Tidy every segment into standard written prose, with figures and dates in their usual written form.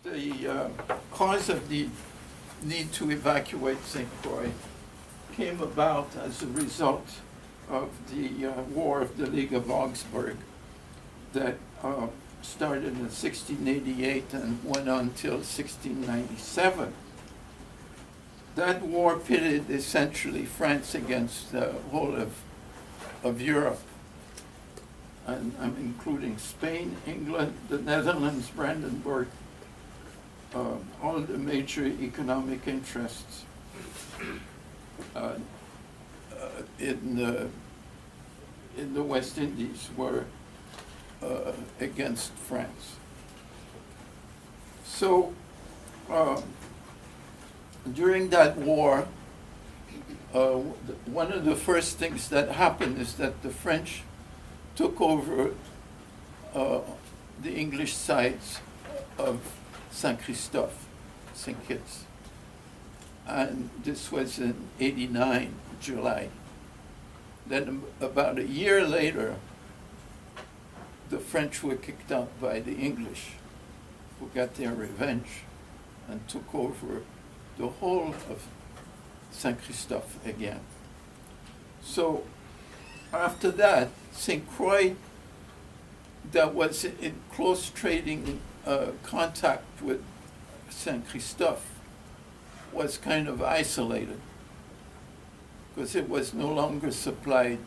The cause of the need to evacuate Sainte Croix came about as a result of the War of the League of Augsburg that started in 1688 and went on till 1697. That war pitted essentially France against the whole of Europe. And I'm including Spain, England, the Netherlands, Brandenburg, all the major economic interests in the West Indies were against France. So during that war, one of the first things that happened is that the French took over the English sides of Saint Christophe, St. Kitts. And this was in 89, July. Then about a year later, the French were kicked out by the English, who got their revenge and took over the whole of Saint Christophe again. So after that, Sainte Croix, that was in close trading contact with Saint Christophe, was kind of isolated because it was no longer supplied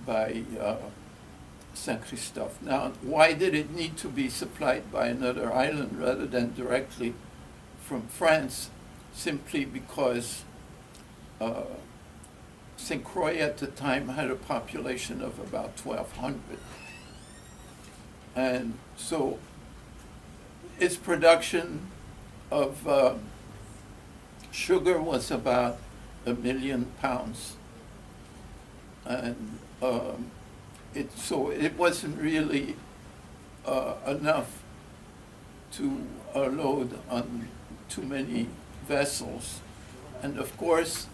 by Saint Christophe. Now, why did it need to be supplied by another island rather than directly from France? Simply because Sainte Croix at the time had a population of about 1,200. And so its production of sugar was about 1 million pounds. And so it wasn't really enough to load on too many vessels. And of course,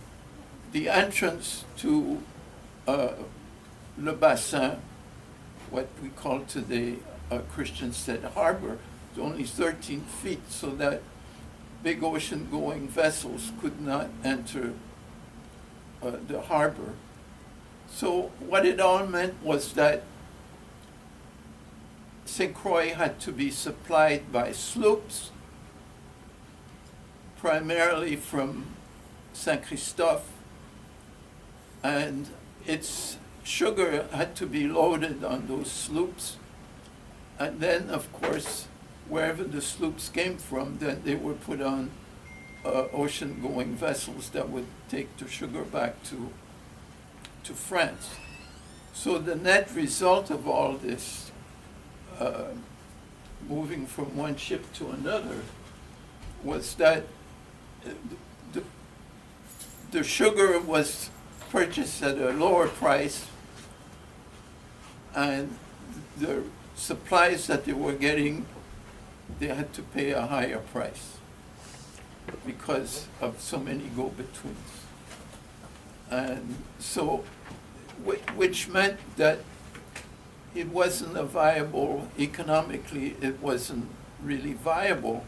the entrance to Le Bassin, what we call today Christiansted Harbor, is only 13 feet, so that big ocean-going vessels could not enter the harbor. So what it all meant was that Sainte Croix had to be supplied by sloops, primarily from Saint Christophe, and its sugar had to be loaded on those sloops. And then, of course, wherever the sloops came from, then they were put on ocean-going vessels that would take the sugar back to France. So the net result of all this, moving from one ship to another, was that the sugar was purchased at a lower price, and the supplies that they were getting, they had to pay a higher price because of so many go-betweens. And so, which meant that it wasn't a viable, economically, it wasn't really viable,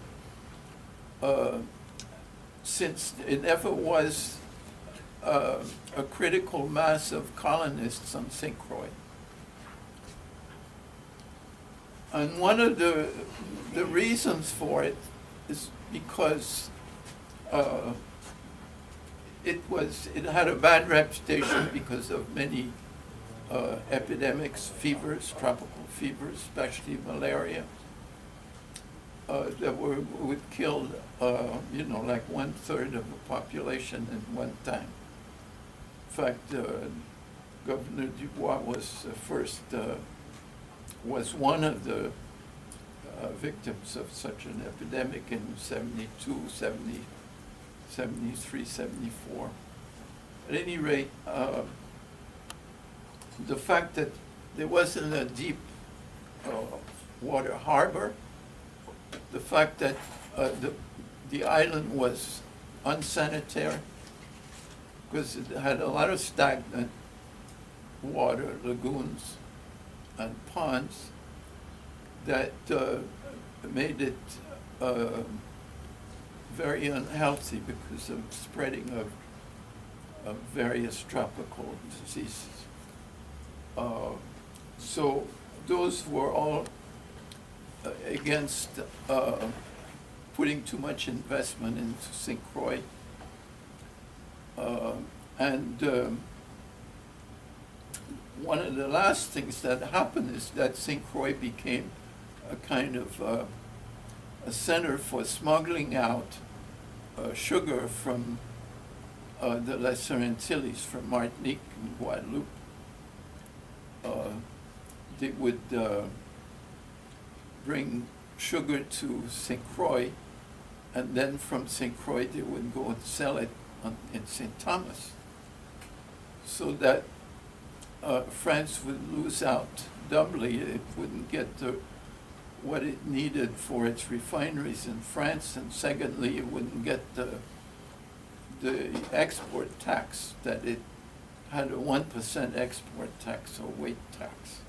since it never was a critical mass of colonists on Sainte Croix. And one of the reasons for it is because it had a bad reputation because of many epidemics, fevers, tropical fevers, especially malaria, that would kill, like 1/3 of the population at one time. In fact, Governor Dubois was one of the victims of such an epidemic in 72, 70, 73, 74. At any rate, the fact that there wasn't a deep water harbor, the fact that the island was unsanitary, because it had a lot of stagnant water, lagoons and ponds, that made it very unhealthy because of spreading of various tropical diseases. So those were all against putting too much investment into Sainte Croix. And one of the last things that happened is that Sainte Croix became a kind of a center for smuggling out sugar from the Lesser Antilles, from Martinique and Guadeloupe. They would bring sugar to Sainte Croix, and then from Sainte Croix they would go and sell it in St. Thomas, so that France would lose out doubly. It wouldn't get what it needed for its refineries in France, and secondly, it wouldn't get the export tax that it had, a 1% export tax or weight tax.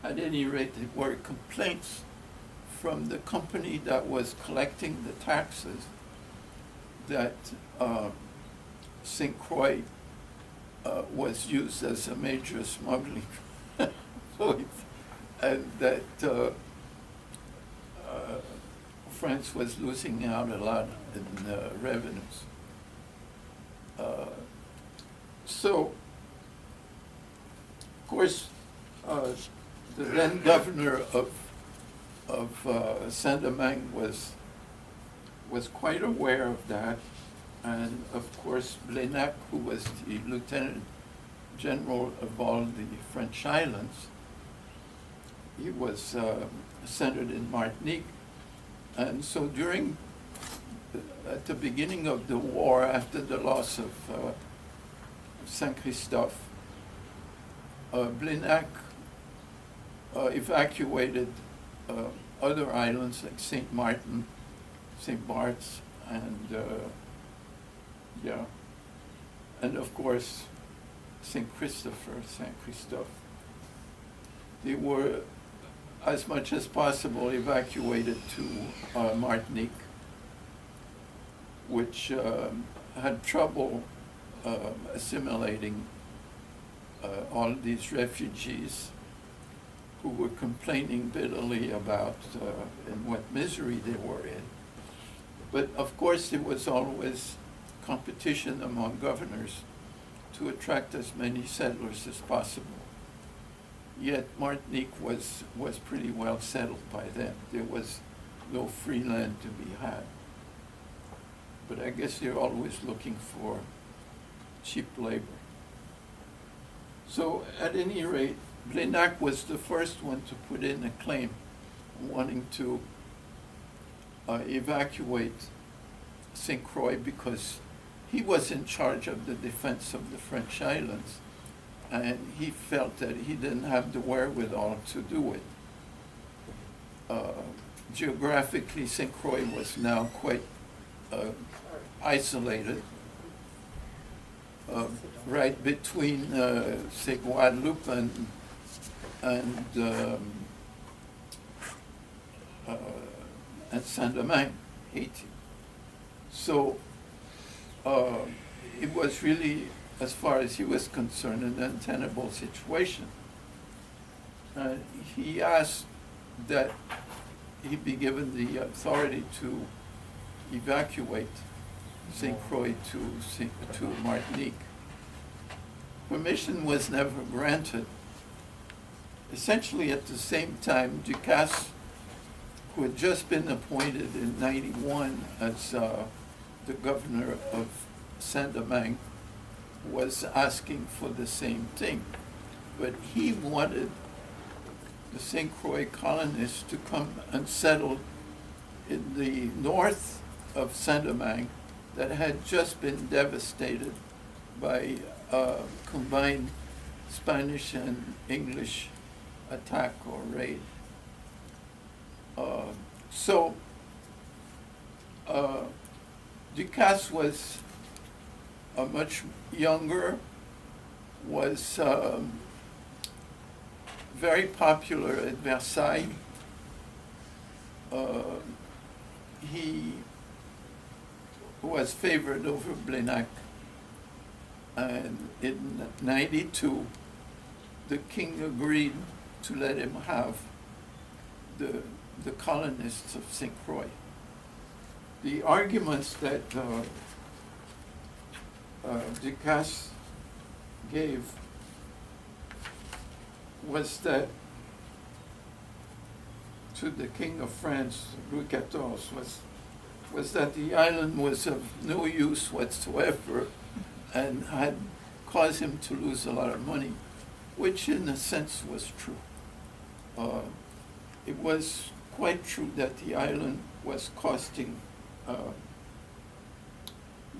At any rate, there were complaints from the company that was collecting the taxes that Sainte Croix was used as a major smuggling point, and that France was losing out a lot in revenues. So, of course, the then governor of Saint Domingue was quite aware of that, and of course Blenac, who was the lieutenant general of all the French islands, he was centered in Martinique, and so at the beginning of the war, after the loss of Saint Christophe, Blenac evacuated other islands like Saint Martin, Saint Bart's, and and of course Saint Christopher, Saint Christophe. They were, as much as possible, evacuated to Martinique, which had trouble assimilating all these refugees who were complaining bitterly about in what misery they were in. But of course there was always competition among governors to attract as many settlers as possible. Yet Martinique was pretty well settled by then. There was no free land to be had. But I guess they're always looking for cheap labor. So at any rate, Blenac was the first one to put in a claim wanting to evacuate Sainte Croix because he was in charge of the defense of the French islands, and he felt that he didn't have the wherewithal to do it. Geographically, Sainte Croix was now quite isolated, right between say Guadeloupe and Saint Domingue, Haiti. So it was really, as far as he was concerned, an untenable situation. He asked that he be given the authority to evacuate Sainte Croix to Martinique. Permission was never granted. Essentially at the same time, Ducasse, who had just been appointed in '91 as the governor of Saint Domingue, was asking for the same thing. But he wanted the Sainte Croix colonists to come and settle in the north of Saint Domingue that had just been devastated by combined Spanish and English attack or raid. So Ducasse was much younger, was very popular at Versailles, he was favored over Blenac, and in 92, the king agreed to let him have the colonists of Sainte Croix. The arguments that Ducasse gave was that to the King of France, Louis XIV, was that the island was of no use whatsoever and had caused him to lose a lot of money, which in a sense was true. It was quite true that the island was costing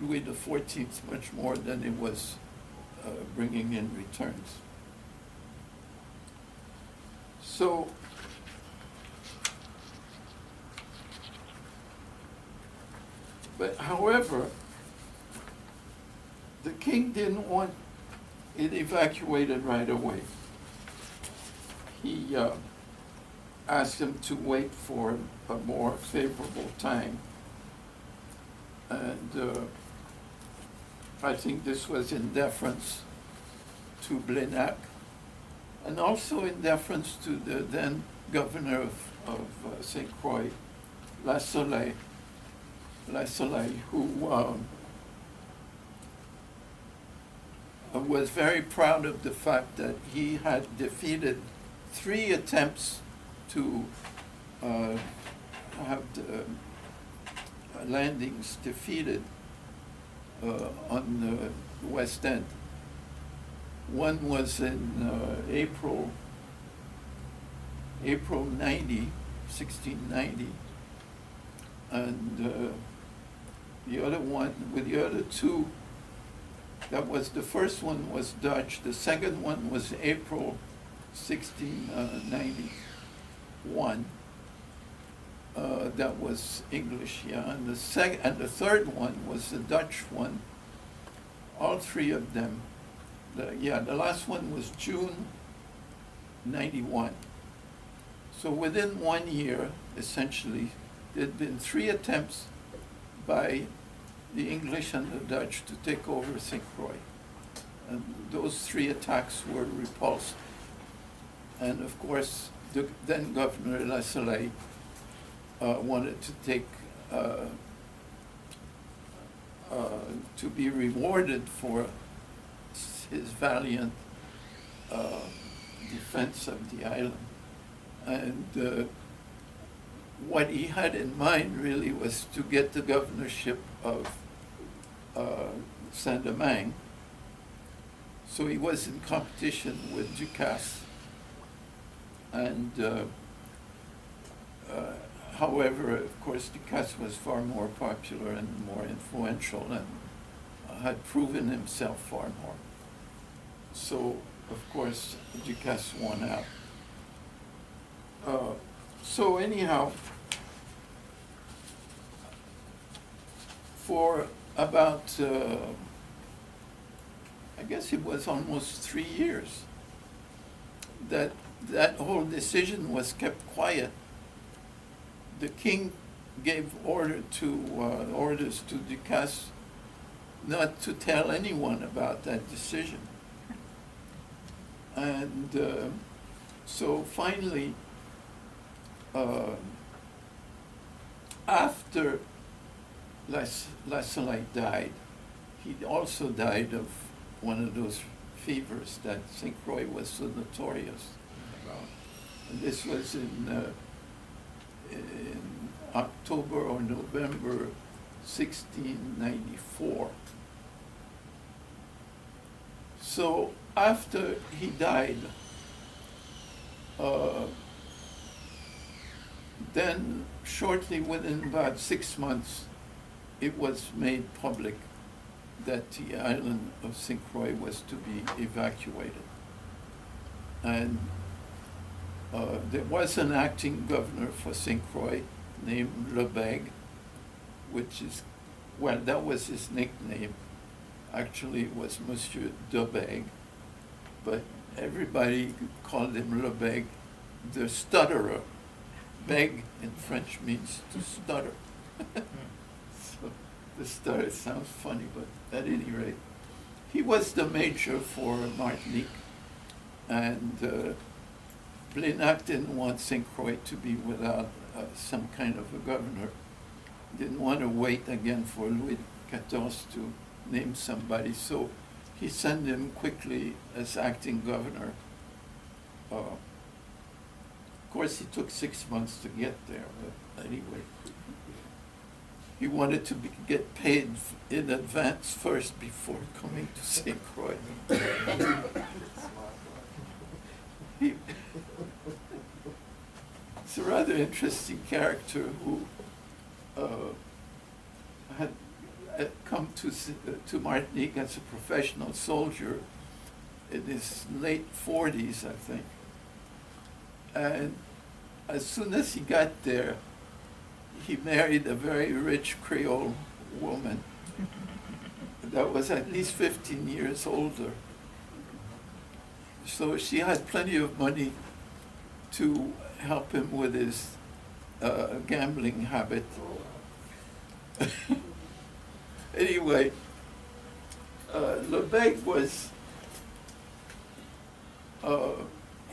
Louis XIV much more than it was bringing in returns. So, but however, the king didn't want it evacuated right away. He asked him to wait for a more favorable time. And I think this was in deference to Blenac, and also in deference to the then governor of Sainte Croix, La Soleil, who was very proud of the fact that he had defeated 3 attempts to have the landings defeated on the West End. One was in April 1690, and the other one, with the other 2, that was, the first one was Dutch, the second one was April 1691. That was English, yeah, and the third one was the Dutch one. All 3 of them. The last one was June 91. So within 1 year, essentially, there had been 3 attempts by the English and the Dutch to take over Sainte Croix. And those 3 attacks were repulsed. And of course, the then Governor La Soleil wanted to take, to be rewarded for his valiant defense of the island. And what he had in mind really was to get the governorship of Saint Domingue. So he was in competition with Ducasse. And however, of course, Ducasse was far more popular and more influential and had proven himself far more. So, of course, Ducasse won out. So anyhow, for about, I guess it was almost 3 years, that whole decision was kept quiet. The king gave orders to Ducasse not to tell anyone about that decision. And so finally, after La Soleil died, he also died of one of those fevers that Sainte Croix was so notorious about. And this was in October or November 1694. So after he died, then shortly, within about 6 months, it was made public that the island of Sainte Croix was to be evacuated. And there was an acting governor for Sainte Croix named Lebègue, which is, well, that was his nickname. Actually, it was Monsieur Dobègue, but everybody called him Lebègue, the stutterer, beg in French means to stutter. So the stutter sounds funny, but at any rate, he was the major for Martinique, and Blagnac didn't want Sainte Croix to be without some kind of a governor. Didn't want to wait again for Louis XIV to name somebody, so he sent him quickly as acting governor. Of course, he took 6 months to get there, but anyway. He wanted to get paid in advance first before coming to Sainte Croix. It's a rather interesting character who had come to Martinique as a professional soldier in his late 40s, I think. And as soon as he got there, he married a very rich Creole woman that was at least 15 years older. So she had plenty of money to help him with his gambling habit. Anyway, Lebesgue was,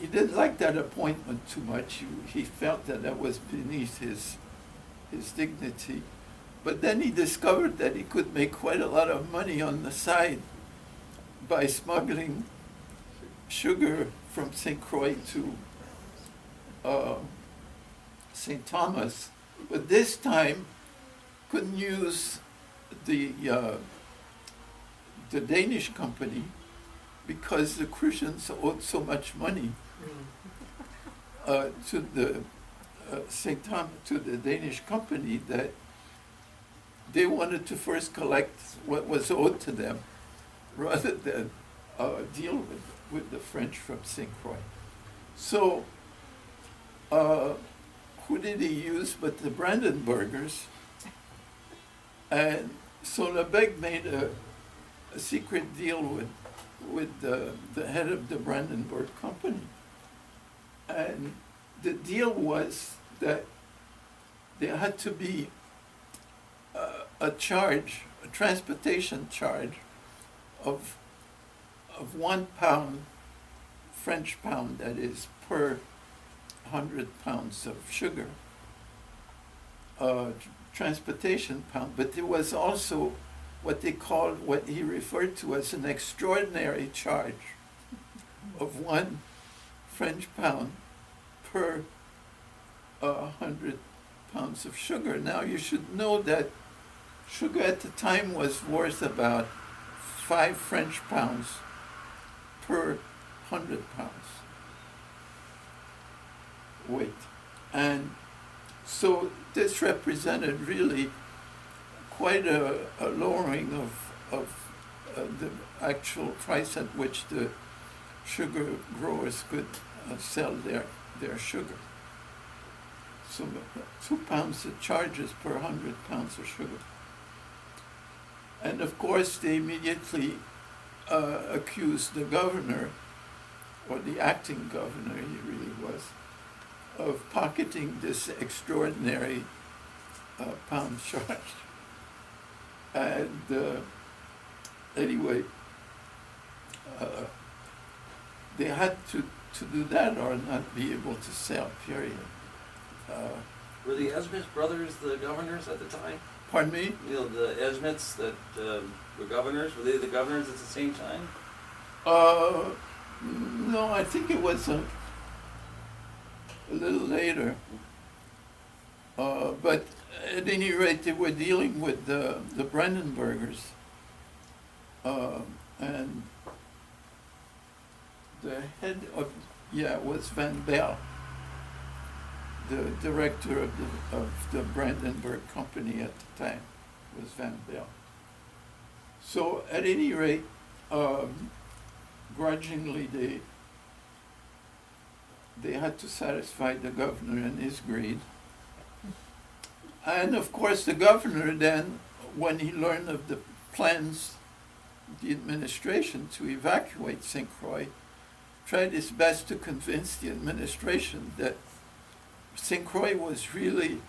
he didn't like that appointment too much. He felt that was beneath his dignity. But then he discovered that he could make quite a lot of money on the side by smuggling sugar from Sainte Croix to St. Thomas. But this time couldn't use the Danish company because the Christians owed so much money to the St. Thomas, to the Danish company, that they wanted to first collect what was owed to them rather than deal with the French from Sainte Croix. So who did he use but the Brandenburgers? And so Lebesgue made a secret deal with the head of the Brandenburg company. And the deal was that there had to be a transportation charge of 1 pound, French pound, that is, per 100 pounds of sugar. Transportation pound, but there was also what he referred to as an extraordinary charge of 1 French pound per 100 pounds of sugar. Now you should know that sugar at the time was worth about 5 French pounds per 100 pounds weight. And so this represented really quite a lowering of the actual price at which the sugar growers could sell their sugar. So 2 pounds of charges per 100 pounds of sugar. And of course they immediately accused the governor, or the acting governor he really was, of pocketing this extraordinary pound charge. And anyway, they had to do that or not be able to sell, period. Were the Esmith brothers the governors at the time? Pardon me? You know, the Esmiths that were governors, were they the governors at the same time? No, I think it was a little later. But at any rate, they were dealing with the Brandenburgers. And the head was Van Bell, the director of the Brandenburg company at the time, was Van Bell. So at any rate, grudgingly they had to satisfy the governor and his greed. And of course the governor then, when he learned of the plans, the administration to evacuate Sainte Croix, tried his best to convince the administration that Sainte Croix was really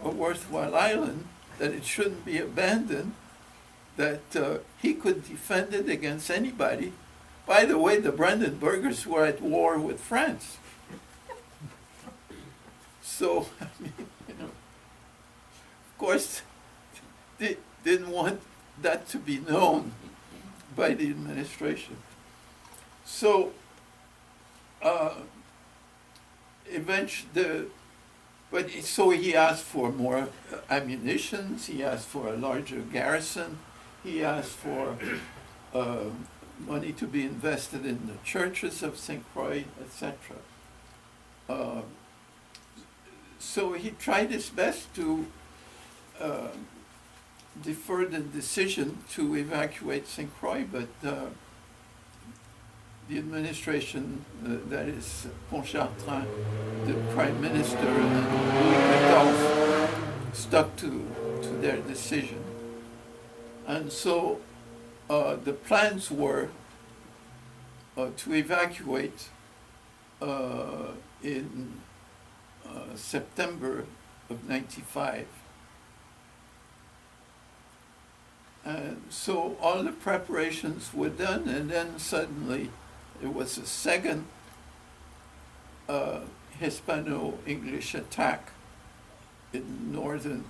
a worthwhile island, that it shouldn't be abandoned, that he could defend it against anybody. By the way, the Brandenburgers were at war with France. So, I mean, of course, they didn't want that to be known by the administration. So, eventually, so he asked for more ammunition, he asked for a larger garrison, he asked for money to be invested in the churches of Sainte Croix, etc. So he tried his best to defer the decision to evacuate Sainte Croix, but the administration, that is Pontchartrain, the prime minister, and Louis XIV stuck to their decision. And so the plans were to evacuate in September of '95. And so all the preparations were done, and then suddenly there was a second Hispano-English attack in northern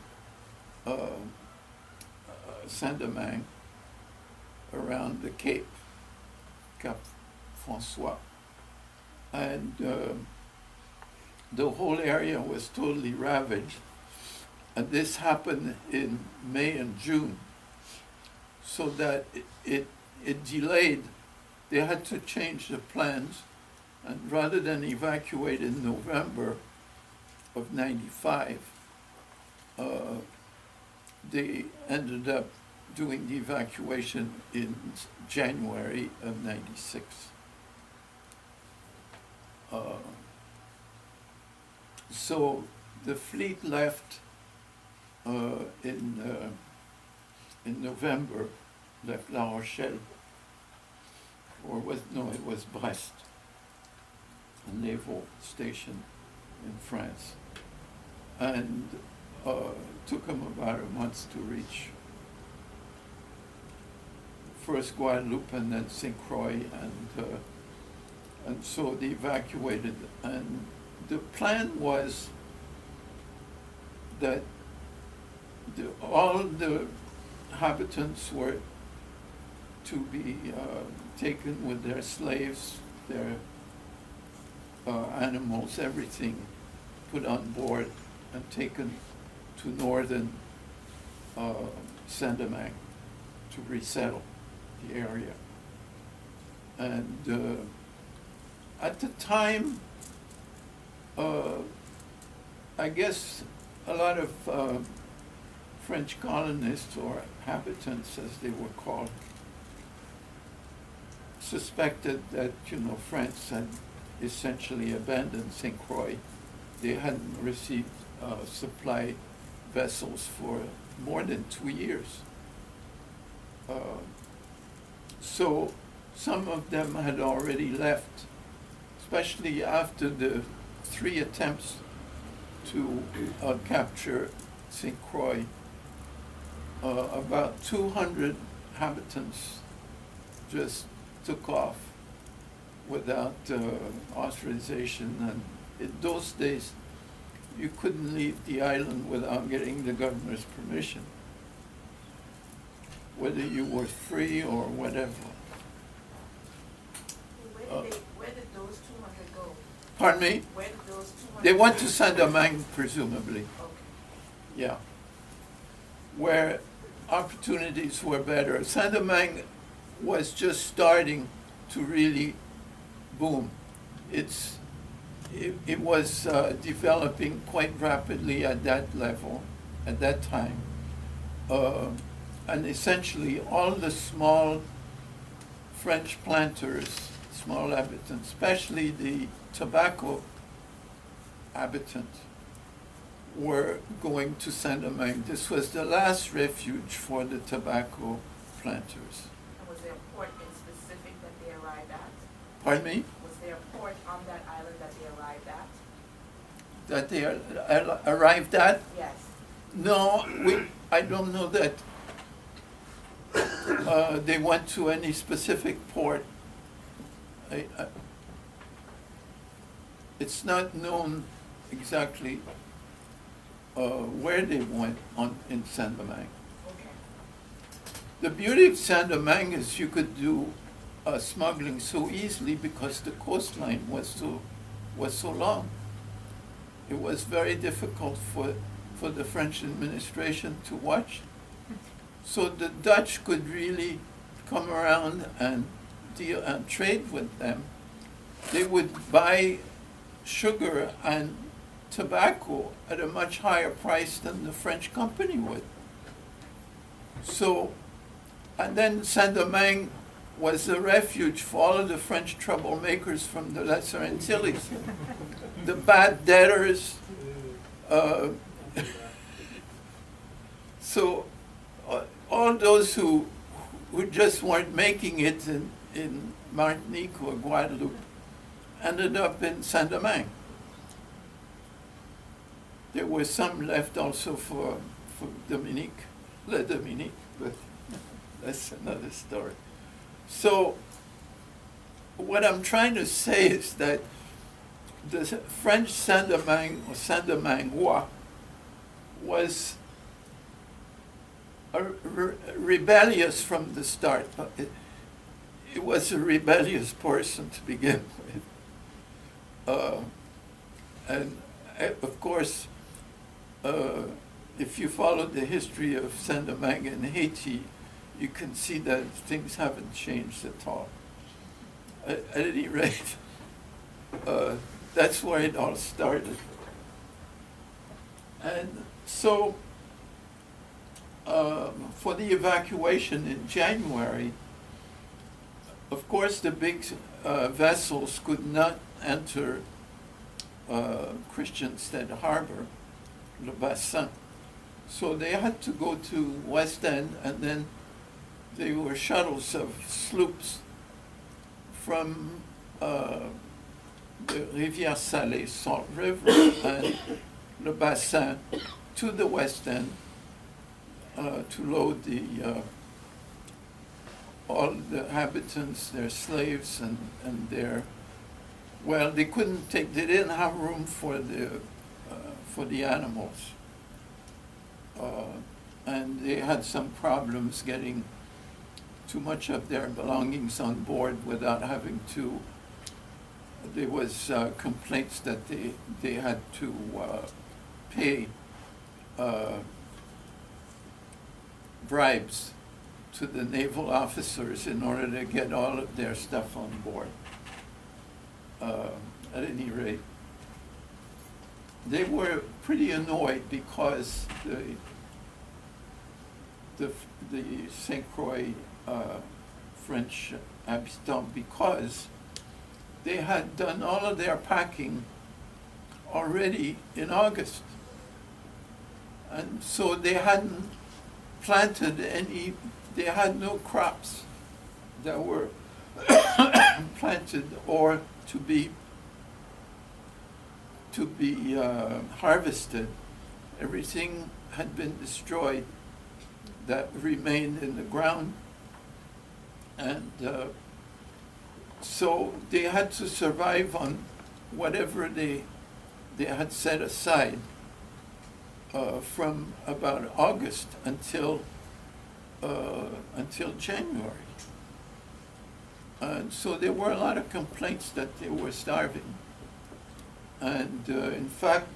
Saint Domingue, around the Cape François. And the whole area was totally ravaged. And this happened in May and June, so that it delayed. They had to change the plans, and rather than evacuate in November of '95, they ended up doing the evacuation in January of '96. So the fleet left in November, left La Rochelle, it was Brest, a naval station in France, and took them about a month to reach first Guadeloupe and then Sainte Croix, and so they evacuated. And the plan was that all the inhabitants were to be taken with their slaves, their animals, everything, put on board and taken to northern Saint Domingue to resettle the area. And at the time, I guess a lot of French colonists, or inhabitants as they were called, suspected that, France had essentially abandoned Sainte Croix. They hadn't received supply vessels for more than 2 years. So some of them had already left, especially after the 3 attempts to capture Sainte Croix. About 200 inhabitants just took off without authorization, and in those days you couldn't leave the island without getting the governor's permission, whether you were free or whatever. Where did those 200 go? Pardon me? Where did those 200 They went to Saint Domingue, presumably. Okay. Yeah. Where opportunities were better. Saint Domingue was just starting to really boom. It was developing quite rapidly at that level, at that time. And essentially all the small French planters, small inhabitants, especially the tobacco inhabitants, were going to Saint Domingue. This was the last refuge for the tobacco planters. And was there a port in specific that they arrived at? Pardon me? Was there a port on that island that they arrived at? that they arrived at? Yes. No, I don't know that they went to any specific port. It's not known exactly where they went in Saint Domingue. Okay. The beauty of Saint Domingue is you could do smuggling so easily because the coastline was so long. It was very difficult for the French administration to watch. So the Dutch could really come around and deal and trade with them. They would buy sugar and tobacco at a much higher price than the French company would. So, and then Saint-Domingue was a refuge for all of the French troublemakers from the Lesser Antilles. The bad debtors. So all those who just weren't making it in Martinique or Guadeloupe ended up in Saint-Domingue. There were some left also for Dominique, Le Dominique, but that's another story. So what I'm trying to say is that the French Saint-Domingue or Saint-Domingois was rebellious from the start. It was a rebellious person to begin with. And of course, if you follow the history of Saint-Domingue and Haiti, you can see that things haven't changed at all. At any rate, that's where it all started. And so, for the evacuation in January, of course the big vessels could not enter Christiansted Harbor, Le Bassin. So they had to go to West End, and then they were shuttles of sloops from the Rivière Salée, Salt River, and Le Bassin to the West End to load all the inhabitants, their slaves, and their, well, they didn't have room for the animals. And they had some problems getting too much of their belongings on board without having to, there was complaints that they had to pay bribes to the naval officers in order to get all of their stuff on board. At any rate, they were pretty annoyed because the Sainte Croix French inhabitants, because they had done all of their packing already in August. And so they hadn't planted any, they had no crops that were planted or to be harvested. Everything had been destroyed that remained in the ground. And so they had to survive on whatever they had set aside from about August until January. And so there were a lot of complaints that they were starving. And in fact,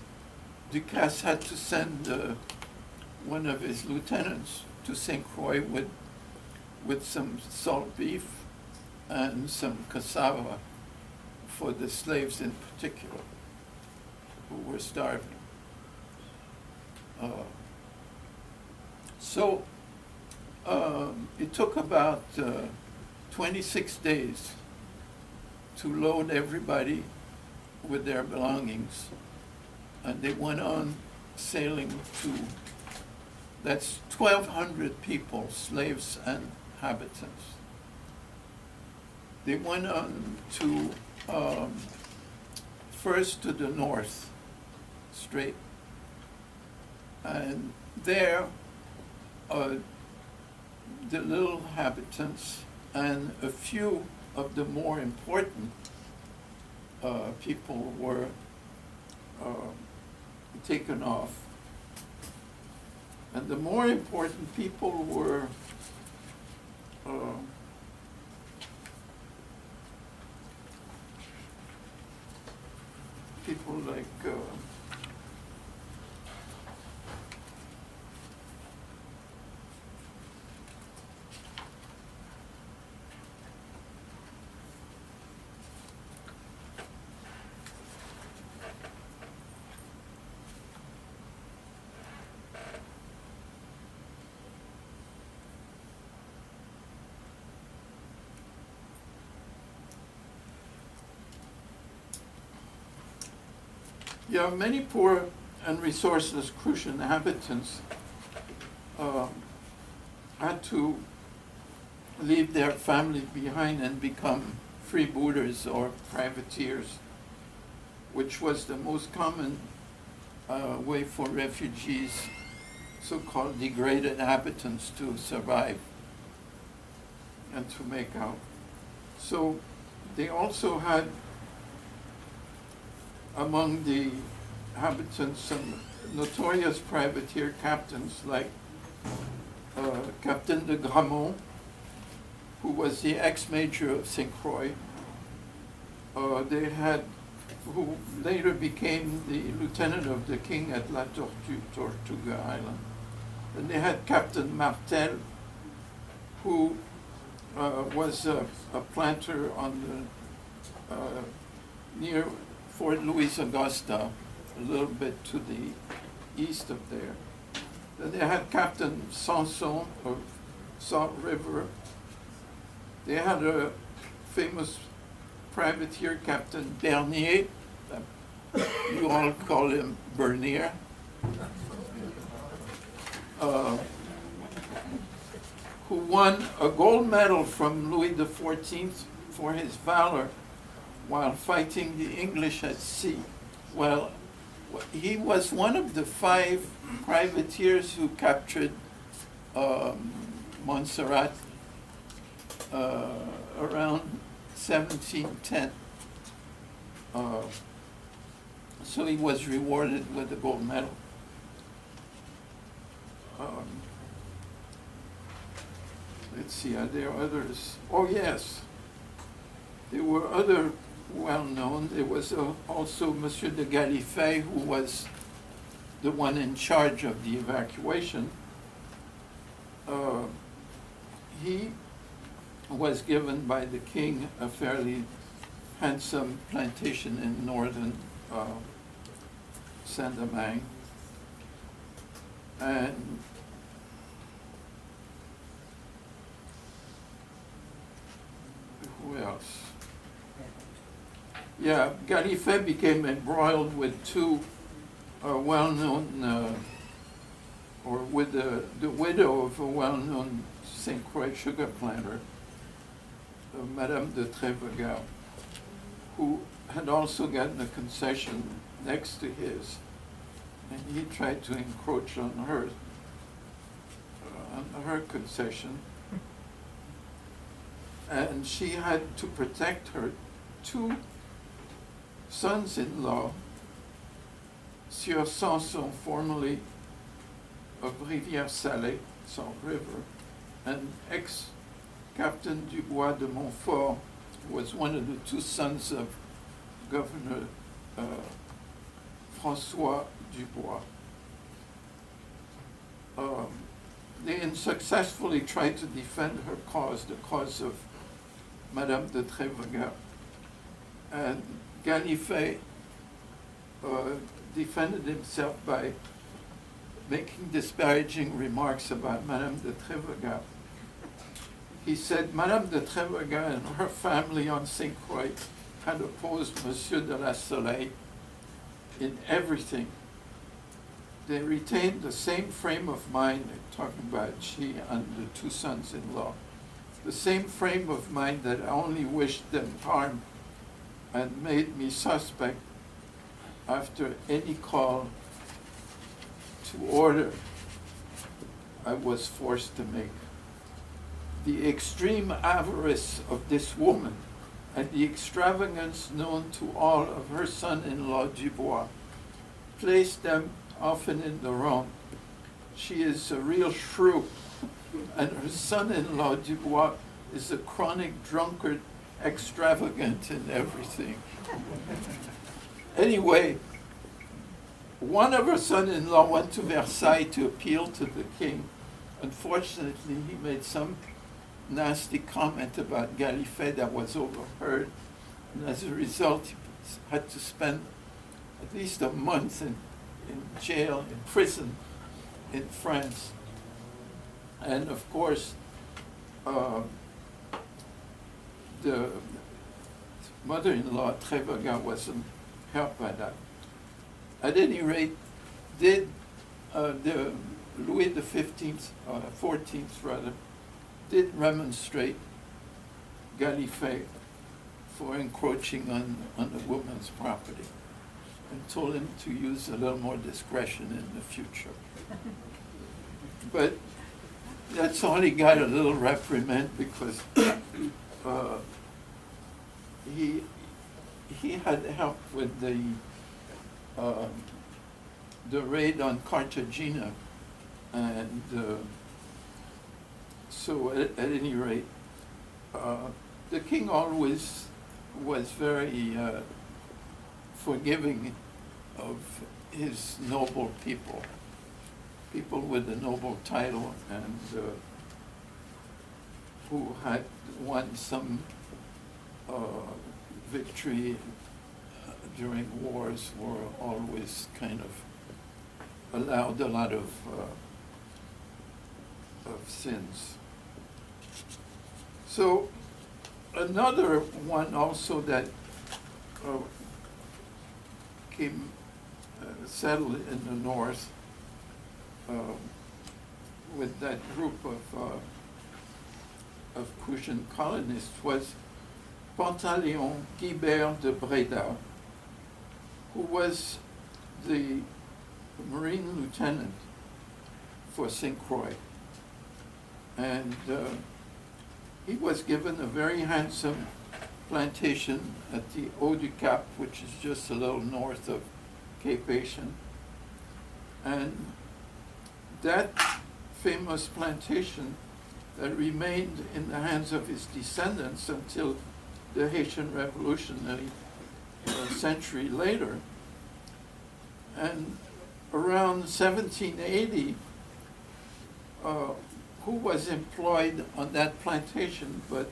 Ducasse had to send one of his lieutenants to Sainte Croix with some salt beef and some cassava for the slaves in particular who were starving. So it took about 26 days to load everybody with their belongings, and they went on sailing to, that's 1,200 people, slaves and inhabitants. They went on to, first to the north, straight. And there, the little inhabitants and a few of the more important people were taken off. And the more important people were people like yeah, many poor and resourceless Crucian inhabitants had to leave their family behind and become freebooters or privateers, which was the most common way for refugees, so-called degraded inhabitants, to survive and to make out. So they also had among the inhabitants some notorious privateer captains like Captain de Gramont, who was the ex-major of Sainte Croix. They had, who later became the lieutenant of the king at La Tortuga Island. And they had Captain Martel, who was a planter on the near Fort Louis Augusta, a little bit to the east of there. Then they had Captain Sanson of Salt River. They had a famous privateer, Captain Bernier, you all call him Bernier, who won a gold medal from Louis XIV for his valor while fighting the English at sea. Well, he was one of the 5 privateers who captured Montserrat around 1710. So he was rewarded with a gold medal. Let's see, are there others? Oh yes, there were other well-known. There was also Monsieur de Gallifet, who was the one in charge of the evacuation. He was given by the king a fairly handsome plantation in northern Saint Domingue. And who else? Yeah, Gallifet became embroiled with 2 well-known, or with the widow of a well-known Sainte Croix sugar planter, Madame de Trevegal, who had also gotten a concession next to his, and he tried to encroach on her concession. And she had to protect her 2 sons-in-law, Sieur Sanson, formerly of Rivière-Salée, Salt River, and ex-Captain Dubois de Montfort, who was one of the 2 sons of Governor François Dubois. They unsuccessfully tried to defend her cause, the cause of Madame de Trevegal. And Gallifet defended himself by making disparaging remarks about Madame de Trevegal. He said Madame de Trevegal and her family on Sainte Croix had opposed Monsieur de la Soleil in everything. They retained the same frame of mind, talking about she and the 2 sons-in-law, the same frame of mind that only wished them harm and made me suspect after any call to order I was forced to make. The extreme avarice of this woman and the extravagance known to all of her son-in-law Dubois placed them often in the wrong. She is a real shrew, and her son-in-law Dubois is a chronic drunkard, extravagant in everything. Anyway, one of her son-in-law went to Versailles to appeal to the king. Unfortunately, he made some nasty comment about Gallifet that was overheard, and as a result, he had to spend at least a month in jail, in prison, in France. And of course, the mother-in-law, Trevaga, wasn't helped by that. At any rate, the Louis XV, 14th rather, did remonstrate Gallifet for encroaching on a woman's property and told him to use a little more discretion in the future. But that's all he got, a little reprimand, because he had helped with the raid on Cartagena, and so at any rate, the king always was very forgiving of his noble people with a noble title, and who had won some victory during wars, were always kind of allowed a lot of sins. So another one also that came settled in the north with that group of Prussian colonists was Pantaleon Guibert de Breda, who was the Marine lieutenant for Sainte Croix. And he was given a very handsome plantation at the Haut du Cap, which is just a little north of Cape Haitian. And that famous plantation that remained in the hands of his descendants until the Haitian Revolution a century later. And around 1780, who was employed on that plantation but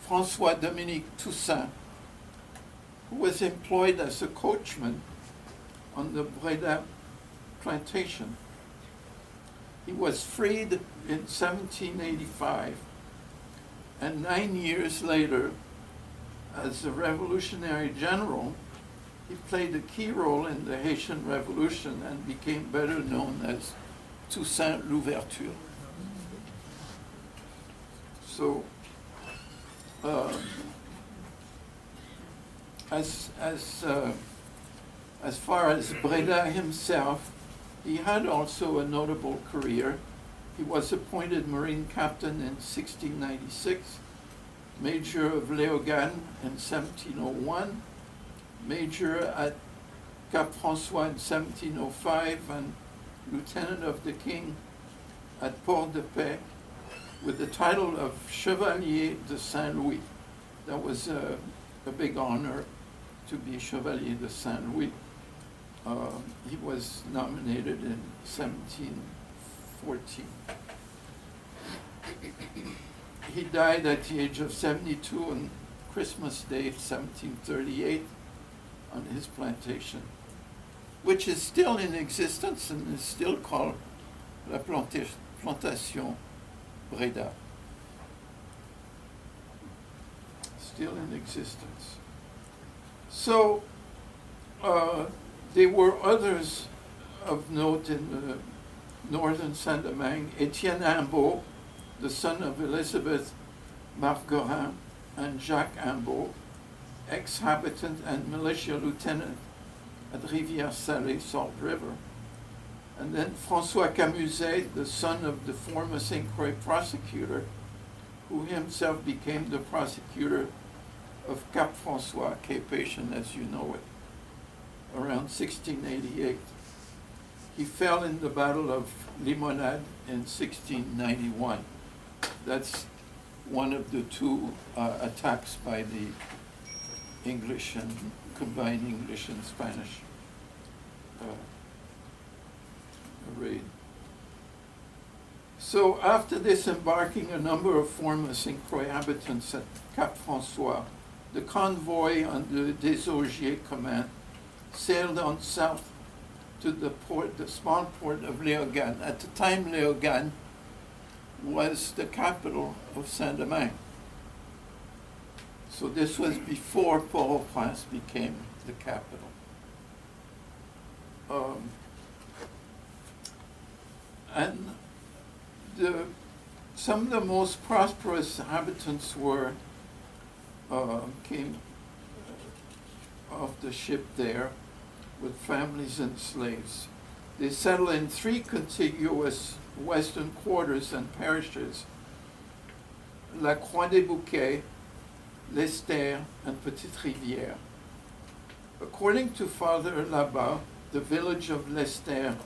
François Dominique Toussaint, who was employed as a coachman on the Breda plantation. He was freed in 1785, and 9 years later, as a revolutionary general, he played a key role in the Haitian Revolution and became better known as Toussaint Louverture. So, as far as Breda himself, he had also a notable career. He was appointed Marine Captain in 1696, Major of Léogane in 1701, Major at Cap François in 1705, and Lieutenant of the King at Port-de-Paix, with the title of Chevalier de Saint-Louis. That was a big honor to be Chevalier de Saint-Louis. He was nominated in 1714. He died at the age of 72 on Christmas Day, 1738, on his plantation, which is still in existence and is still called La Plantation Breda. Still in existence. So there were others of note in the northern Saint Domingue. Etienne Imbaud, the son of Elizabeth Margorin and Jacques Imbaud, ex-habitant and militia lieutenant at Rivière-Salée, Salt River. And then François Camuset, the son of the former Sainte Croix prosecutor, who himself became the prosecutor of Cap François, Cape Haitian as you know it, around 1688. He fell in the Battle of Limonade in 1691. That's one of the two attacks by the English and combined English and Spanish raid. So after disembarking a number of former Sainte Croix inhabitants at Cap François, the convoy under Desaugiers' command sailed on south to the port, the small port of Léogane. At the time, Léogane was the capital of Saint Domingue. So this was before Port-au-Prince became the capital. And some of the most prosperous inhabitants came off the ship there with families and slaves. They settled in 3 contiguous western quarters and parishes: La Croix-des-Bouquets, l'Estère, and Petite Rivière. According to Father Labat, the village of l'Estère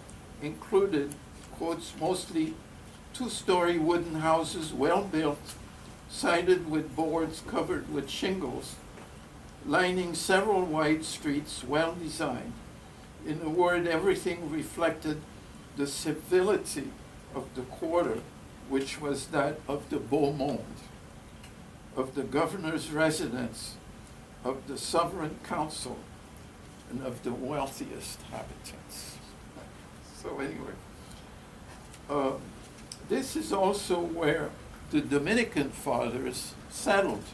included, quotes, mostly 2-story wooden houses, well built, sided with boards covered with shingles, lining several wide streets, well designed. In a word, everything reflected the civility of the quarter, which was that of the beau monde, of the governor's residence, of the sovereign council, and of the wealthiest habitants. So anyway, this is also where the Dominican fathers settled.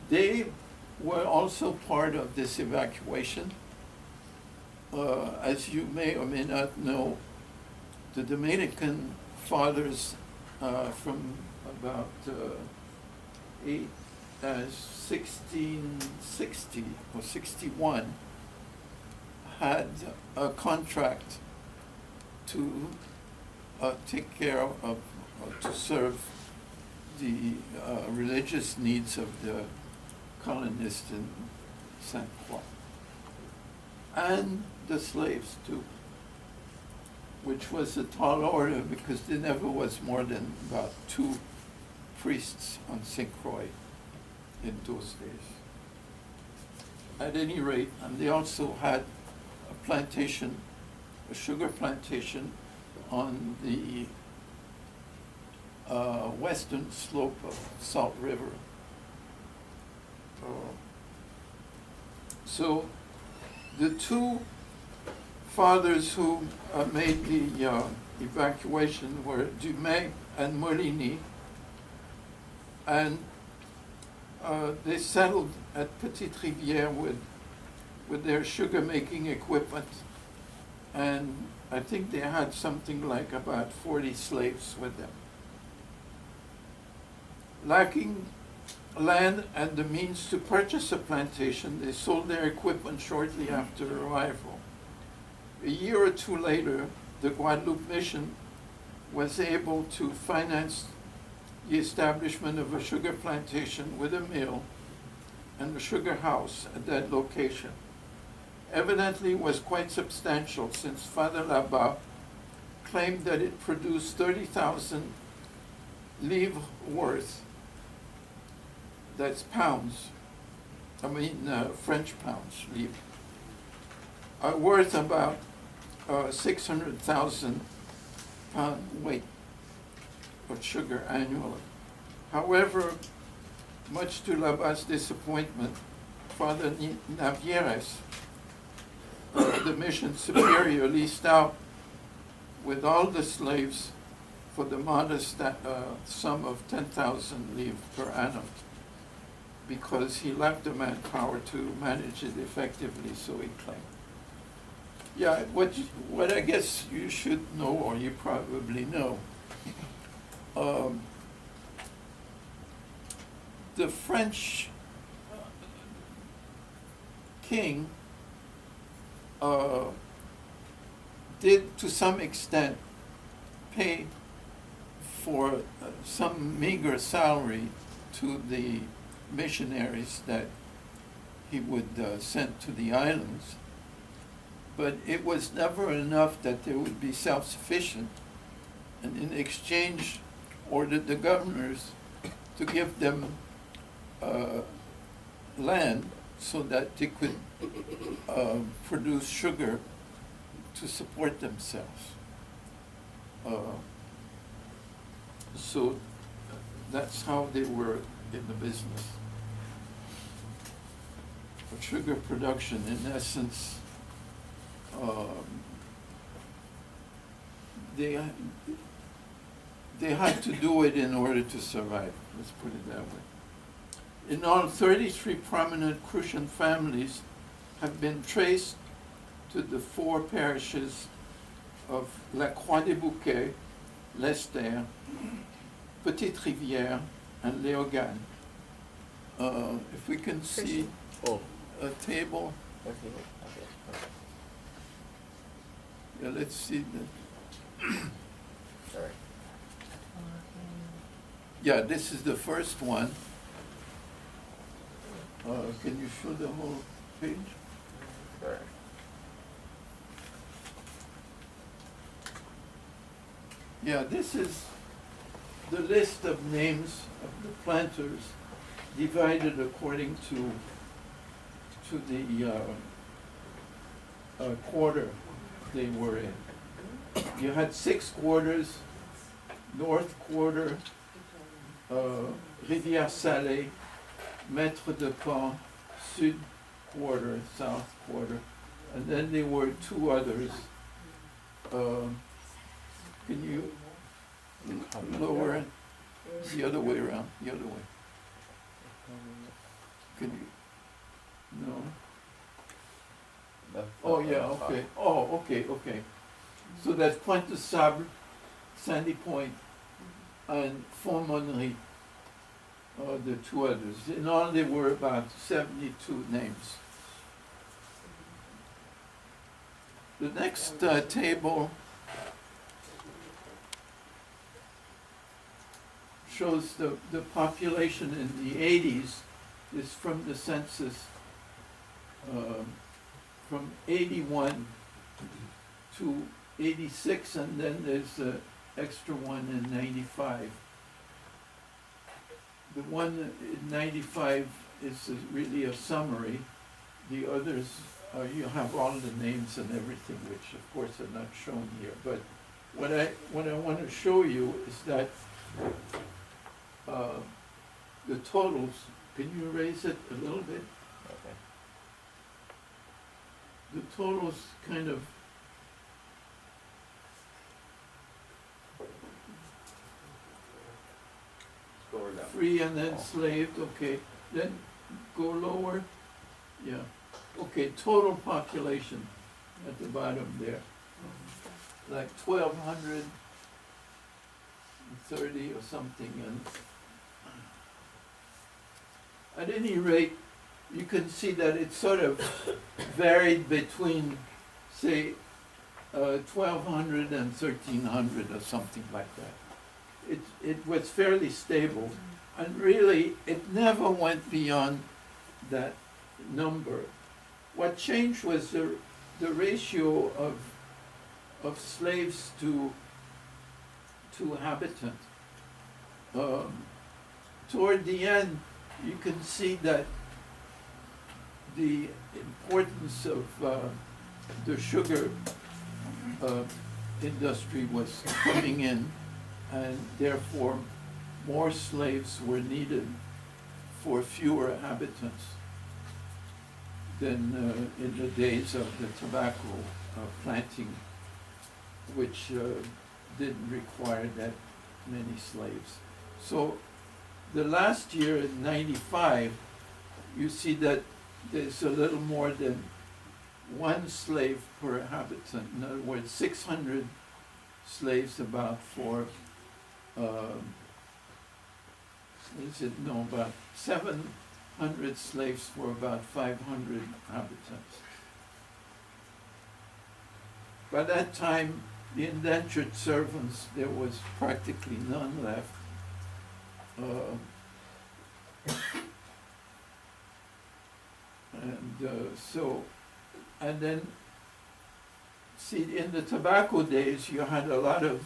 They were also part of this evacuation. As you may or may not know, the Dominican fathers from about 1660 or 61 had a contract to take care of, to serve the religious needs of the colonists in Sainte Croix, and the slaves too, which was a tall order because there never was more than about 2 priests on Sainte Croix in those days. At any rate, and they also had a plantation, a sugar plantation on the western slope of Salt River. So the 2 fathers who made the evacuation were Dumais and Moligny, and they settled at Petite Rivière with their sugar-making equipment, and I think they had something like about 40 slaves with them. Lacking land and the means to purchase a plantation, they sold their equipment shortly after arrival. A year or 2 later, the Guadeloupe Mission was able to finance the establishment of a sugar plantation with a mill and a sugar house at that location. Evidently was quite substantial, since Father Labat claimed that it produced 30,000 livres worth, that's pounds, French pounds, livres, worth about 600,000 pound weight of sugar annually. However, much to Labat's disappointment, Father Navieres, the mission superior, leased out with all the slaves for the modest sum of 10,000 livres per annum, because he lacked the manpower to manage it effectively, so he claimed. Yeah, what I guess you should know, or you probably know, the French king did to some extent pay for some meager salary to the missionaries that he would send to the islands. But it was never enough that they would be self-sufficient, and in exchange ordered the governors to give them land so that they could produce sugar to support themselves. So that's how they were in the business. But sugar production, in essence, they had to do it in order to survive, let's put it that way. In all, 33 prominent Crucian families have been traced to the 4 parishes of La Croix-des-Bouquets, Lester, Petite Rivière, and Léogane. If we can see a table, yeah, let's see that. Sorry. Yeah, this is the first one. Can you show the whole page? Sorry. Yeah, this is the list of names of the planters divided according to the quarter they were in. You had 6 quarters: North Quarter, Rivière Salée, Maître de Camp, Sud Quarter, South Quarter, and then there were 2 others. Can you lower it? The other way around, the other way. Can you? No? Oh, yeah, okay. Oh, okay, okay. So that's Pointe de Sable, Sandy Point, and Fond Monnerie, the 2 others. In all, there were about 72 names. The next table shows the population in the 80s. Is from the census from 81 to 86, and then there's an extra one in 95. The one in 95 is really a summary. The others, you have all the names and everything, which of course are not shown here. But what I want to show you is that the totals. Can you raise it a little bit? Okay. The totals kind of Lower down. free and enslaved, okay. Then go lower. Yeah. Okay, total population at the bottom there. Like 1,230 or something. And at any rate, you can see that it sort of varied between, say, 1,200 and 1,300 or something like that. It was fairly stable, and really, it never went beyond that number. What changed was the ratio of slaves to habitant. Toward the end, you can see that the importance of the sugar industry was coming in, and therefore more slaves were needed for fewer inhabitants than in the days of the tobacco planting, which didn't require that many slaves. So the last year in 95, you see that there's a little more than 1 slave per inhabitant. In other words, 600 slaves about for, about 700 slaves for about 500 inhabitants. By that time, the indentured servants, there was practically none left. And then, see, in the tobacco days, you had a lot of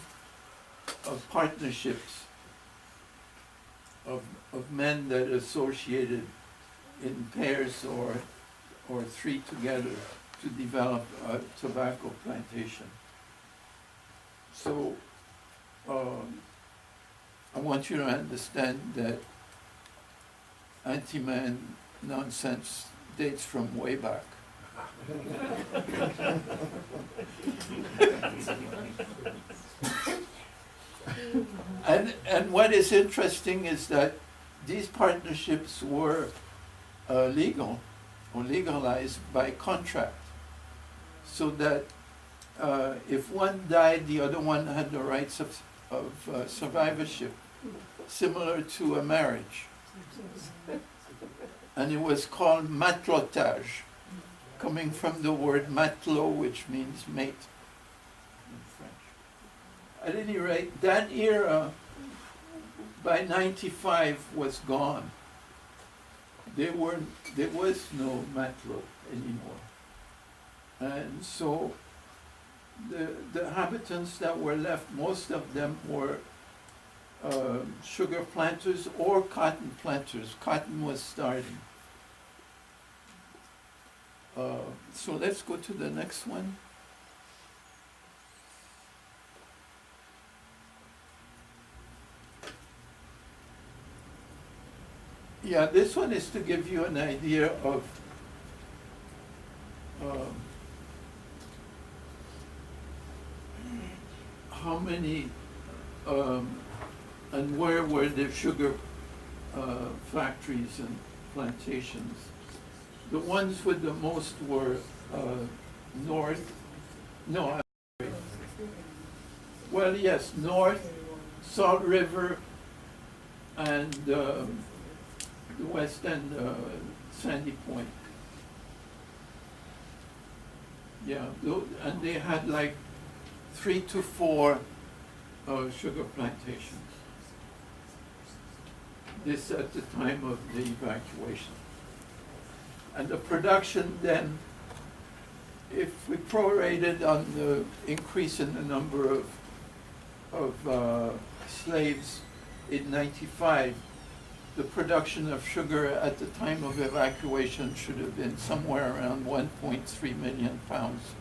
partnerships of men that associated in pairs or three together to develop a tobacco plantation. So, I want you to understand that anti-man nonsense dates from way back. And what is interesting is that these partnerships were legal or legalized by contract, so that if one died, the other one had the rights of survivorship, similar to a marriage. And it was called matelotage, coming from the word matelot, which means mate in French. At any rate, that era, by 95, was gone. There was no matelot anymore. And so the inhabitants that were left, most of them were sugar planters or cotton planters. Cotton was starting. So let's go to the next one. Yeah, this one is to give you an idea of how many and where were the sugar factories and plantations. The ones with the most were north, north, Salt River, and the west end, Sandy Point. Yeah, and they had like 3 to 4 sugar plantations. This at the time of the evacuation. And the production then, if we prorated on the increase in the number of slaves in 95, the production of sugar at the time of evacuation should have been somewhere around 1.3 million pounds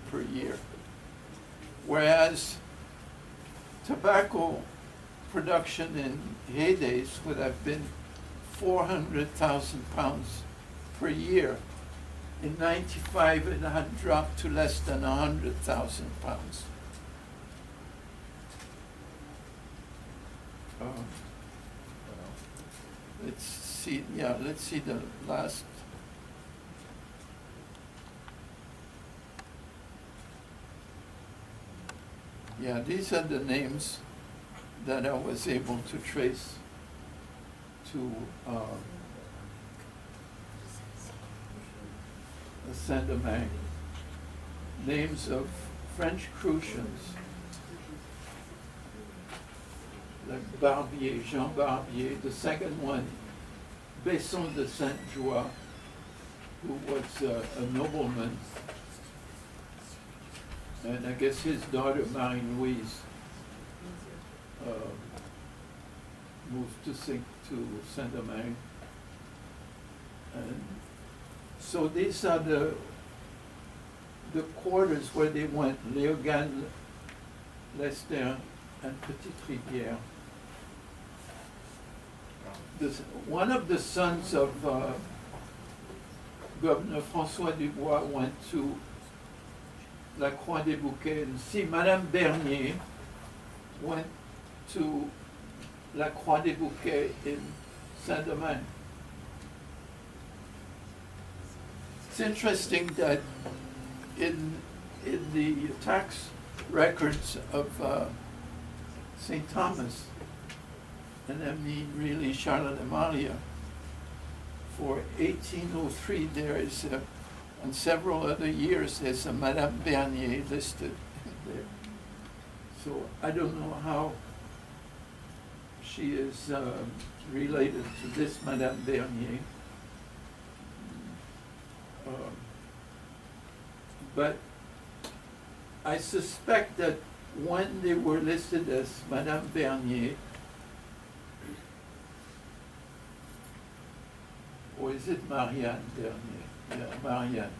per year. Whereas tobacco production in heydays would have been 400,000 pounds per year. In 95, it had dropped to less than 100,000 pounds. Let's see the last. Yeah, these are the names that I was able to trace to Saint Domingue. Names of French Crucians, like Barbier, Jean Barbier. The second one, Besson de Sainte Croix, who was a nobleman, and I guess his daughter Marie-Louise moved to Saint Domingue. And so these are the quarters where they went: Léogane, Lester, and Petite Rivière. One of the sons of Governor François Dubois went to La Croix des Bouquets. And see, Madame Bernier went to La Croix des Bouquets in Saint-Domingue. It's interesting that in the tax records of St. Thomas, and I mean really Charlotte Amalia, for 1803 there is And several other years, there's a Madame Bernier listed there. So I don't know how she is related to this Madame Bernier. But I suspect that when they were listed as Madame Bernier, or is it Marianne Bernier? Yeah, Marianne.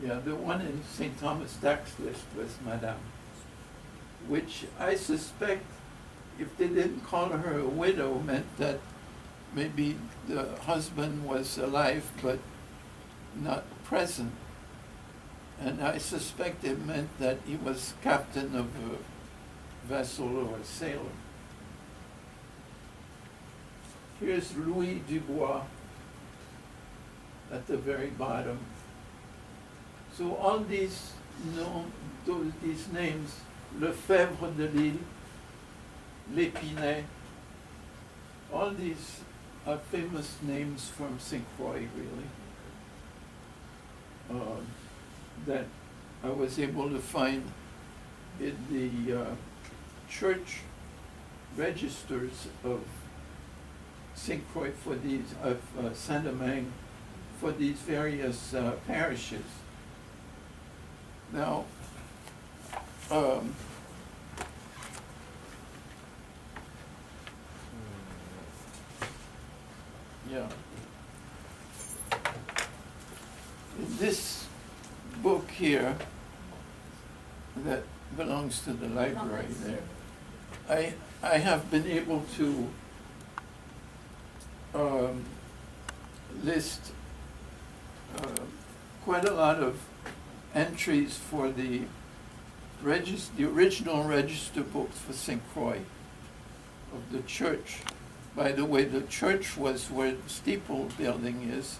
Yeah, the one in St. Thomas tax list was Madame, which I suspect, if they didn't call her a widow, meant that maybe the husband was alive but not present. And I suspect it meant that he was captain of a vessel or a sailor. Here's Louis Dubois at the very bottom. So all these these names, Lefebvre de Lille, L'Épinay, all these are famous names from Sainte Croix, really, that I was able to find in the church registers of Sainte Croix for these, of Saint Domingue, for these various parishes. Now, yeah. In this book here, that belongs to the library there, I have been able to list quite a lot of entries for the original register books for Sainte Croix of the church. By the way, the church was where the steeple building is,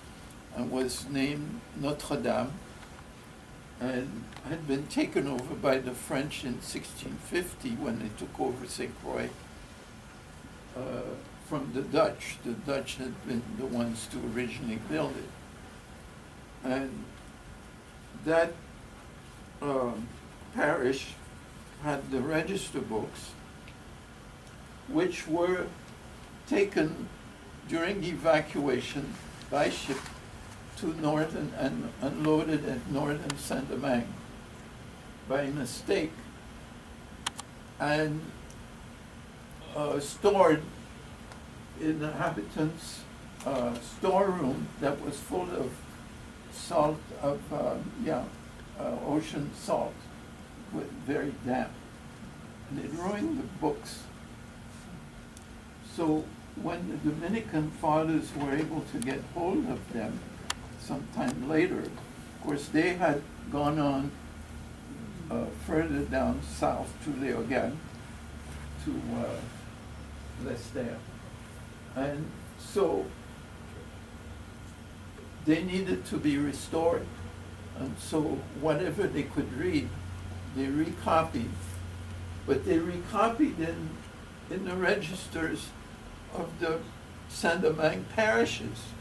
and was named Notre Dame, and had been taken over by the French in 1650 when they took over Sainte Croix from the Dutch. The Dutch had been the ones to originally build it. And that parish had the register books, which were taken during the evacuation by ship to northern and unloaded at northern Saint Domingue by mistake, and stored in the inhabitants' storeroom that was full of salt, of ocean salt, with very damp, and it ruined the books. So when the Dominican fathers were able to get hold of them sometime later, of course they had gone on further down south to Léogane, to Lestère. And so they needed to be restored. And so whatever they could read, they recopied. But they recopied in the registers of the Saint Domingue parishes.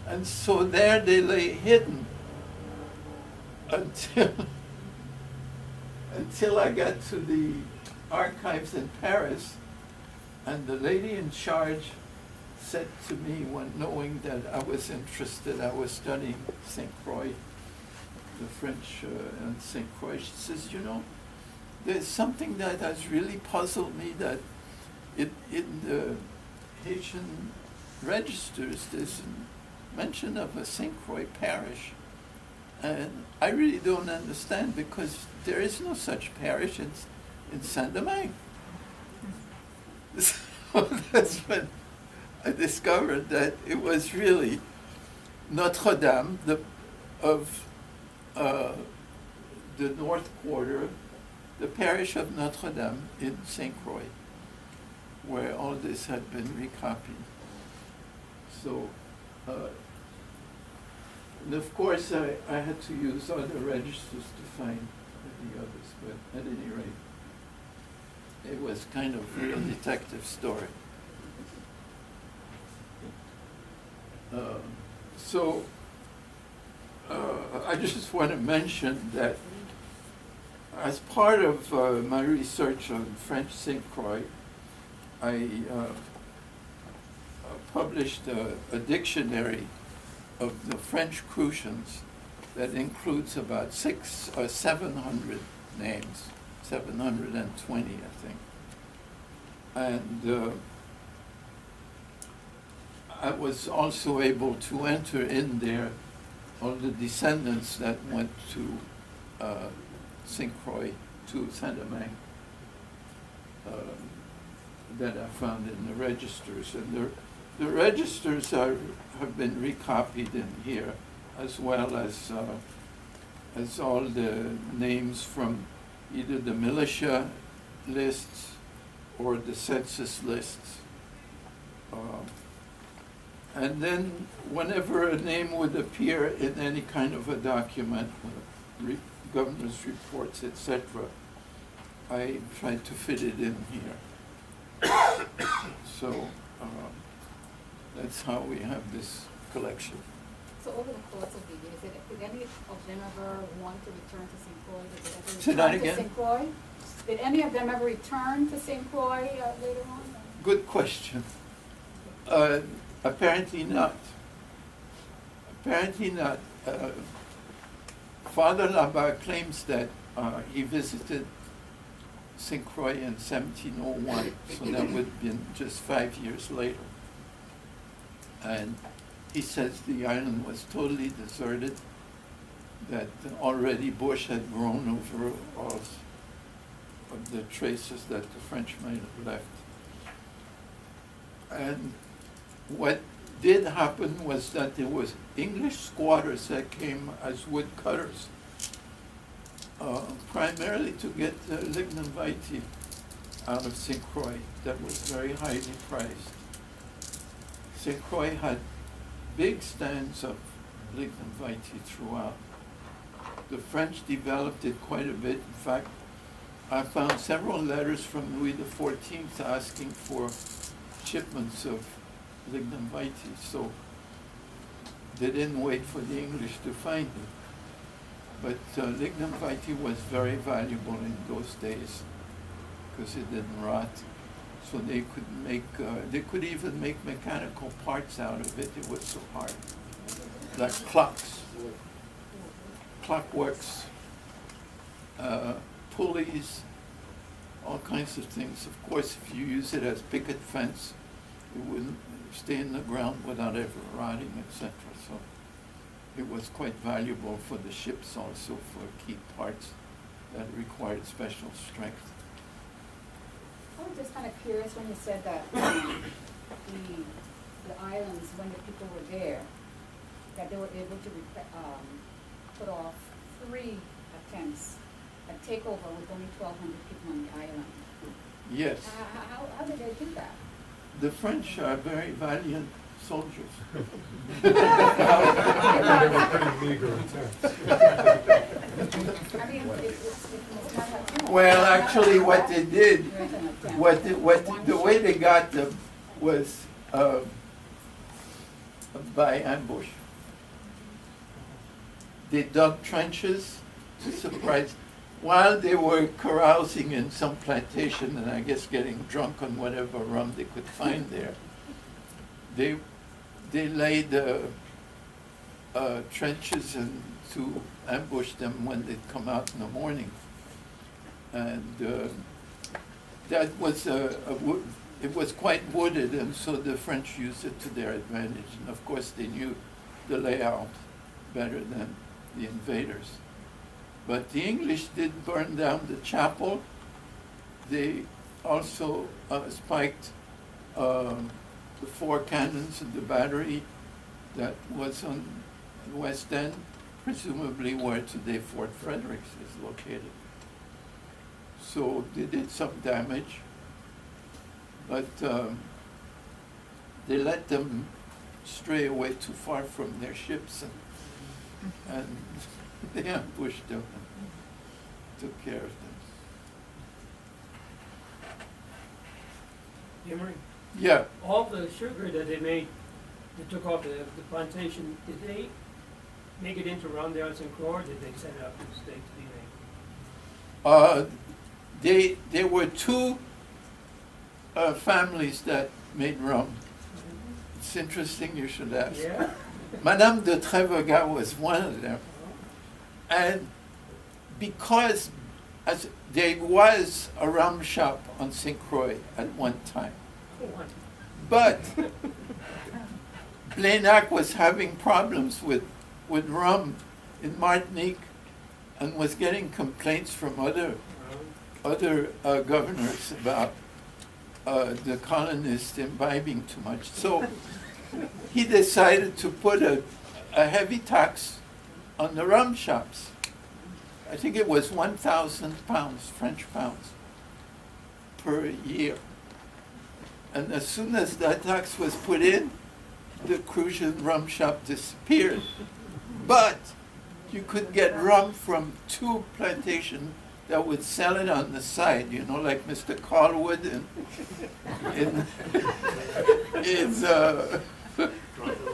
And so there they lay hidden until I got to the archives in Paris, and the lady in charge said to me, when knowing that I was interested, I was studying Sainte Croix, the French and Sainte Croix, she says, you know, there's something that has really puzzled me, that in the Haitian registers, there's a mention of a Sainte Croix parish. And I really don't understand, because there is no such parish in Saint Domingue. So that's when I discovered that it was really Notre Dame of the North Quarter, the parish of Notre Dame in Sainte Croix, where all this had been recopied. So, and of course, I had to use other registers to find the others, but at any rate, it was kind of a real detective story. So I just want to mention that as part of my research on French Sainte Croix, I published a dictionary of the French Crucians that includes about 600 or 700 names, 720, I think. And I was also able to enter in there all the descendants that went to Sainte Croix, to Saint Domingue, that I found in the registers. And the registers have been recopied in here, as well as all the names from either the militia lists or the census lists. And then whenever a name would appear in any kind of a document, governor's reports, etc., I tried to fit it in here. So that's how we have this collection. So over the course of the years, did any of them ever want to return to Sainte Croix? Did they ever Say that return to again? Sainte Croix? Did any of them ever return to Sainte Croix later on? Good question. Apparently not. Apparently not. Father Labarre claims that he visited Sainte Croix in 1701, so that would have been just 5 years later. And he says the island was totally deserted, that already bush had grown over all of the traces that the French might have left. And what did happen was that there was English squatters that came as woodcutters, primarily to get lignum vitae out of Sainte Croix that was very highly prized. Sainte Croix had big stands of lignum vitae throughout. The French developed it quite a bit. In fact, I found several letters from Louis XIV asking for shipments of lignum vitae, so they didn't wait for the English to find it. But lignum vitae was very valuable in those days because it didn't rot. So they could make, they could even make mechanical parts out of it. It was so hard, like clocks, clockworks, pulleys, all kinds of things. Of course, if you use it as picket fence, it wouldn't stay in the ground without ever rotting, etc. So it was quite valuable for the ships also, for key parts that required special strength. I was just kind of curious when you said that the islands, when the people were there, that they were able to put off 3 attempts at takeover with only 1,200 people on the island. Yes. How did they do that? The French are very valiant soldiers. They were pretty meager attempts. I mean, it was not that small. Well, actually, what they did, There was an attempt. the way they got them was by ambush. They dug trenches to surprise, while they were carousing in some plantation and I guess getting drunk on whatever rum they could find there. They laid trenches and to ambush them when they'd come out in the morning. And that was it was quite wooded, and so the French used it to their advantage. And of course they knew the layout better than the invaders. But the English did burn down the chapel. They also spiked the 4 cannons of the battery that was on the west end, presumably where today Fort Fredericks is located. So they did some damage, but they let them stray away too far from their ships, and they ambushed them and took care of them. Aimery, Yeah, all the sugar that they made, they took off the plantation, did they make it into rum there on Sainte Croix, or did they set it up in state to be made? There were two families that made rum. It's interesting you should ask. Yeah? Madame de Trevegat was one of them. And because there was a rum shop on Sainte Croix at one time, but Blagnac was having problems with rum in Martinique and was getting complaints from other governors about the colonists imbibing too much. So he decided to put a heavy tax on the rum shops. I think it was 1,000 pounds, French pounds, per year. And as soon as that tax was put in, the Cruzan rum shop disappeared. But you could get rum from two plantations that would sell it on the side, you know, like Mr. Carlwood in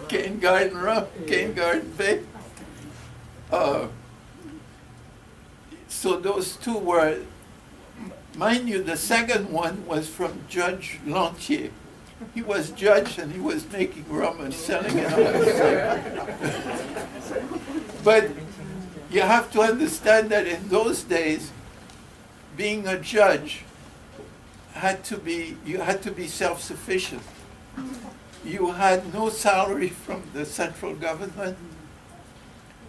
Cane Garden Rum, Cane Garden Bay. So those two were, mind you, the second one was from Judge Lantier. He was judge and he was making rum and selling it on the side. But you have to understand that in those days, being a judge you had to be self-sufficient. You had no salary from the central government.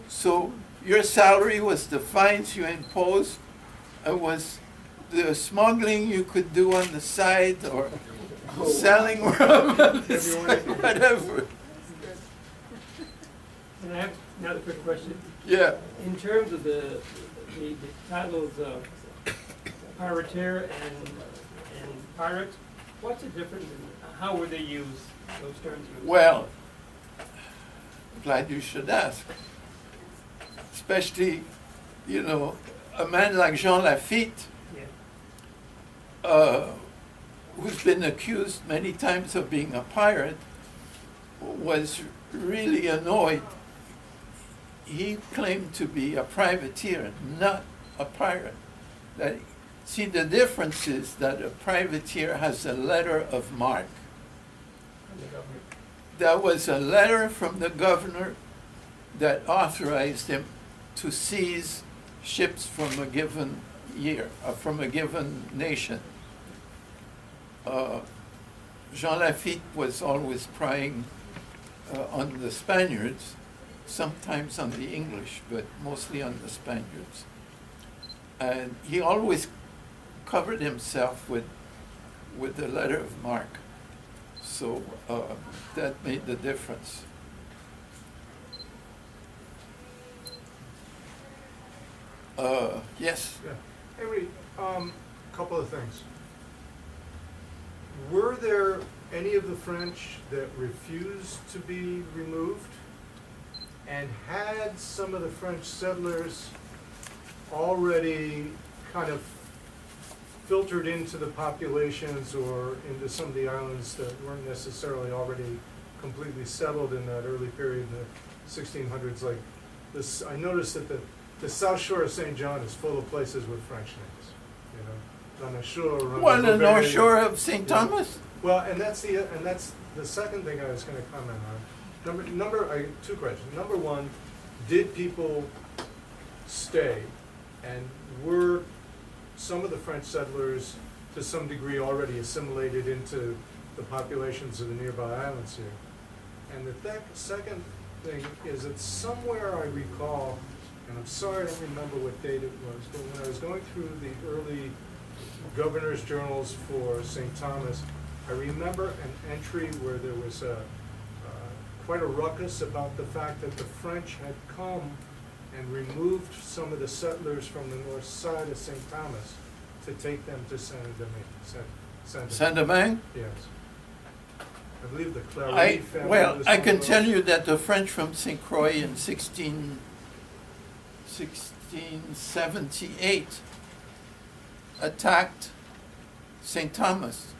So your salary was the fines you imposed, it was the smuggling you could do on the side or selling rum on the side, whatever. And I have another quick question. Yeah. In terms of the titles of pirateer and pirate, what's the difference and how were they used, those terms? Well, glad you should ask. Especially, you know, a man like Jean Lafitte, Yeah. who's been accused many times of being a pirate, was really annoyed. He claimed to be a privateer, not a pirate. See, the difference is that a privateer has a letter of marque. From the government. That was a letter from the governor that authorized him to seize ships from a given year, from a given nation. Jean Lafitte was always prying on the Spaniards, sometimes on the English, but mostly on the Spaniards. And he always covered himself with the letter of marque. So that made the difference. Yes? Yeah. Aimery, couple of things. Were there any of the French that refused to be removed? And had some of the French settlers already kind of filtered into the populations or into some of the islands that weren't necessarily already completely settled in that early period in the 1600s? Like this, I noticed that the South Shore of St. John is full of places with French names. You know, on the shore. Well, the North Shore of St. Thomas? Well, and that's the second thing I was going to comment on. Two questions. Number one, did people stay, and were some of the French settlers to some degree already assimilated into the populations of the nearby islands here? And the second thing is that somewhere I recall, and I'm sorry I don't remember what date it was, but when I was going through the early governor's journals for St. Thomas, I remember an entry where there was quite a ruckus about the fact that the French had come and removed some of the settlers from the north side of St. Thomas to take them to Saint Domingue. Saint Domingue? Yes. I believe the Clary family was I one can of tell those. you that the French from Sainte Croix in 1678 attacked St. Thomas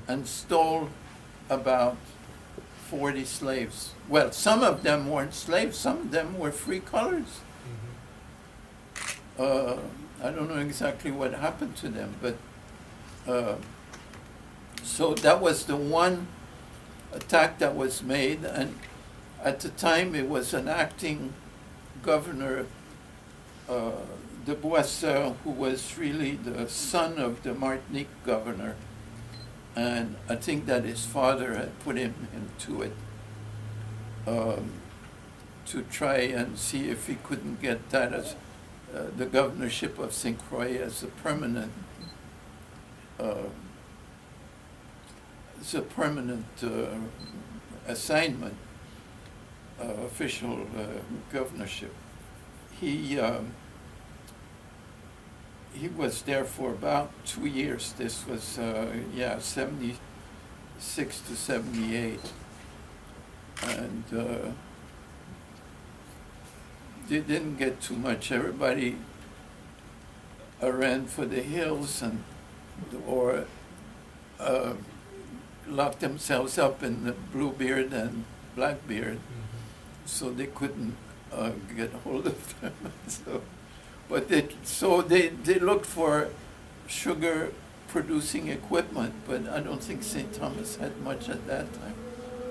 and stole about 40 slaves. Well, some of them weren't slaves, some of them were free colors. I don't know exactly what happened to them, but so that was the one attack that was made, and at the time it was an acting governor, de Boisseur, who was really the son of the Martinique governor, and I think that his father had put him into it to try and see if he couldn't get that as the governorship of Sainte Croix as a permanent assignment, official governorship. He was there for about 2 years. This was 76 to 78, and they didn't get too much. Everybody ran for the hills or locked themselves up in the Bluebeard and Blackbeard, so they couldn't get hold of them. So they looked for sugar producing equipment, but I don't think St. Thomas had much at that time.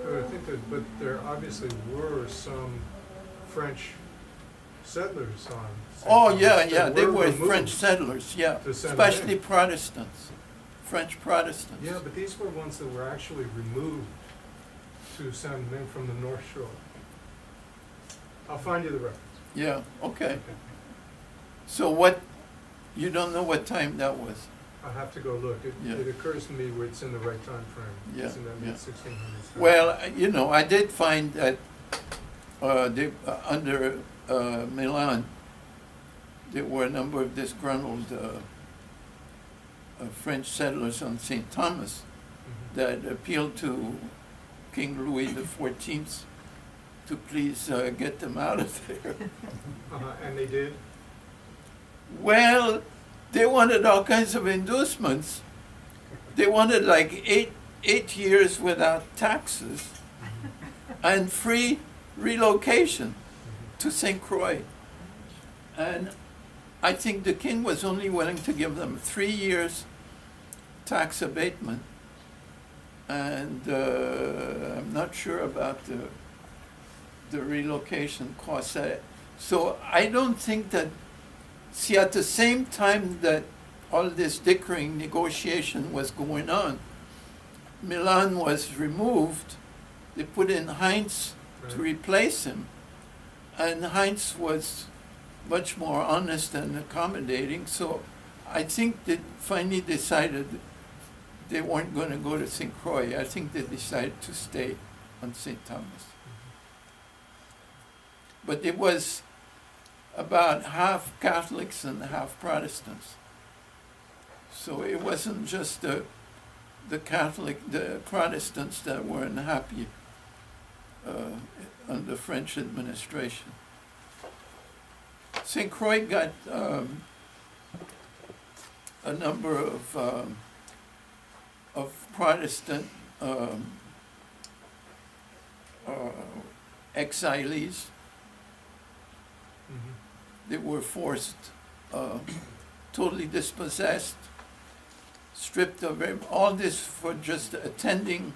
I think that, but there obviously were some French settlers on. St. Oh, Thomas yeah, that they were removed French settlers, yeah, to Saint especially Domingue. Protestants, French Protestants. Yeah, but these were ones that were actually removed to Saint Domingue from the North Shore. I'll find you the reference. Yeah, okay. So what, you don't know what time that was? I'll have to go look. Yeah. It occurs to me where it's in the right time frame. Yeah, It's in that yeah. mid-1600s. Well, I did find that under Milan, there were a number of disgruntled French settlers on St. Thomas Mhm. that appealed to King Louis XIV to please get them out of there. And they did? Well, they wanted all kinds of inducements. They wanted like eight years without taxes and free relocation to Sainte Croix. And I think the king was only willing to give them 3 years tax abatement. And I'm not sure about the relocation costs. So I don't think that, see, at the same time that all this dickering negotiation was going on, Milan was removed. They put in Heinz to Right. replace him. And Heinz was much more honest and accommodating. So I think they finally decided they weren't going to go to Sainte Croix. I think they decided to stay on St. Thomas. But it was about half Catholics and half Protestants. So it wasn't just the Protestants that were unhappy under French administration. Sainte Croix got a number of Protestant exilees. Mhm. They were forced, totally dispossessed, stripped of all this for just attending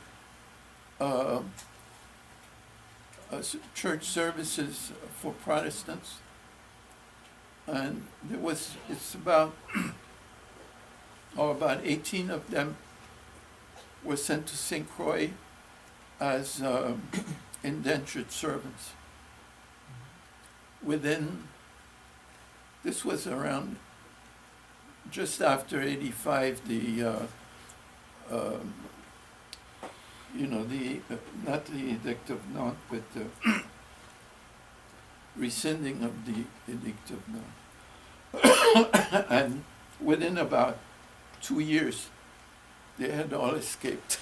church services for Protestants. And it's about 18 of them were sent to Sainte Croix as indentured servants. This was around just after 85, not the Edict of Nantes, but the rescinding of the Edict of Nantes. And within about 2 years, they had all escaped.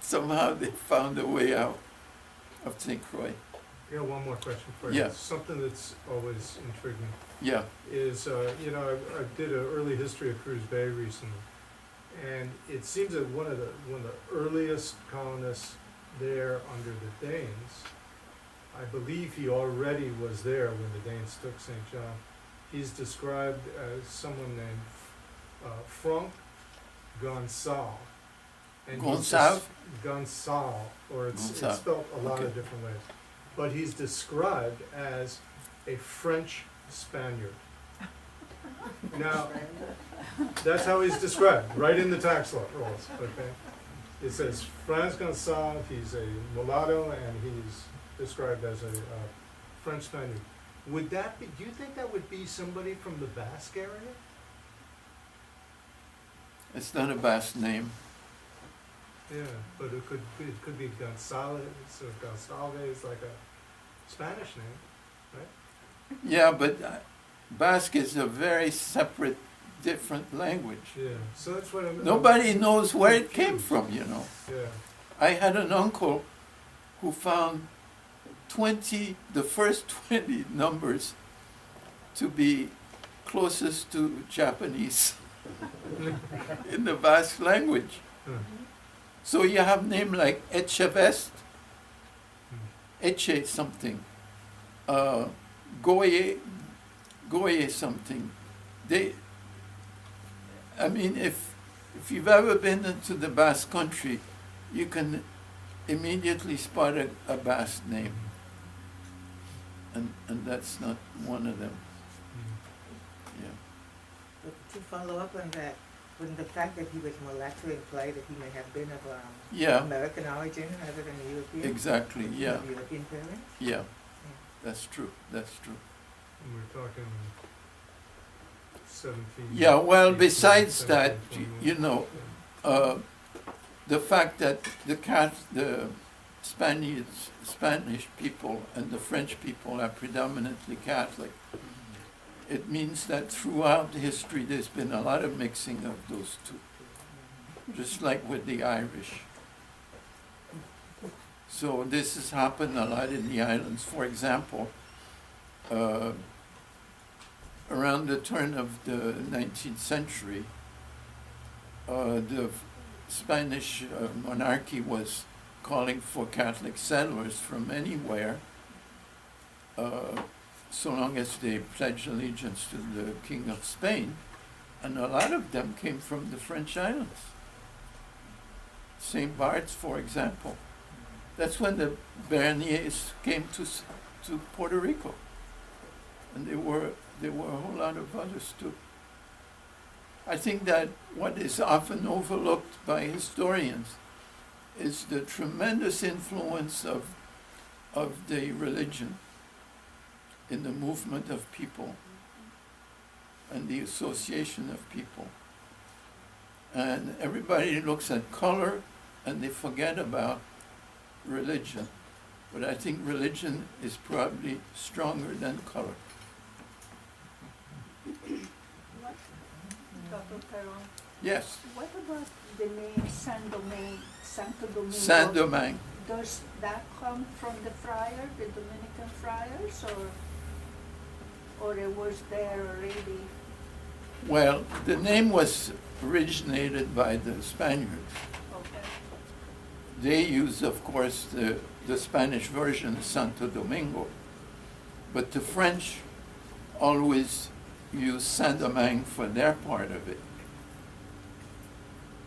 Somehow they found a way out of Sainte Croix. Yeah, one more question for you. Yeah. Something that's always intrigued me Yeah. is, I did an early history of Cruz Bay recently, and it seems that one of the earliest colonists there under the Danes. I believe he already was there when the Danes took St. John. He's described as someone named Franck Gonçal. And he's Gonçalves? Gonçal, or it's Gonçalves, spelled a lot okay. of different ways. But he's described as a French Spaniard. Now, that's how he's described, right in the tax law rules, okay? It says Franz Gonçalves, he's a mulatto, and he's described as a French Spaniard. Would that be, do you think that would be somebody from the Basque area? It's not a Basque name. Yeah, but it could be Gonzalez or Gonçalves, like a Spanish name, right? Yeah, but Basque is a very separate, different language. Yeah, so that's what I'm. Nobody knows where it came from, you know. Yeah, I had an uncle who found the first 20 numbers to be closest to Japanese in the Basque language. huh. So you have name like Echevest, Eche something, Goye something. I mean, if you've ever been into the Basque country, you can immediately spot a Basque name. And that's not one of them. Yeah. But to follow up on that, wouldn't the fact that he was mulatto imply that he may have been of Yeah, American origin rather than European? exactly, yeah, Of European parents? yeah. That's true, that's true. And we're talking 17. Yeah, well, 18, besides that, 17, you know, yeah. the fact that the Spanish people and the French people are predominantly Catholic, it means that throughout history there's been a lot of mixing of those two, just like with the Irish. So this has happened a lot in the islands. For example, around the turn of the 19th century, the Spanish monarchy was calling for Catholic settlers from anywhere, so long as they pledged allegiance to the King of Spain, and a lot of them came from the French islands. St. Bart's, for example. That's when the Berniers came to Puerto Rico, and there were a whole lot of others too. I think that what is often overlooked by historians is the tremendous influence of the religion in the movement of people and the association of people. And everybody looks at color and they forget about religion. But I think religion is probably stronger than color. Dr. Caron, Yes, what about the name Saint Domingue, Santo Domingo? Saint Domingue. Does that come from the friar, the Dominican friars, or it was there already? Well, the name was originated by the Spaniards. Okay. They use, of course, the Spanish version, Santo Domingo, but the French always use Saint Domingue for their part of it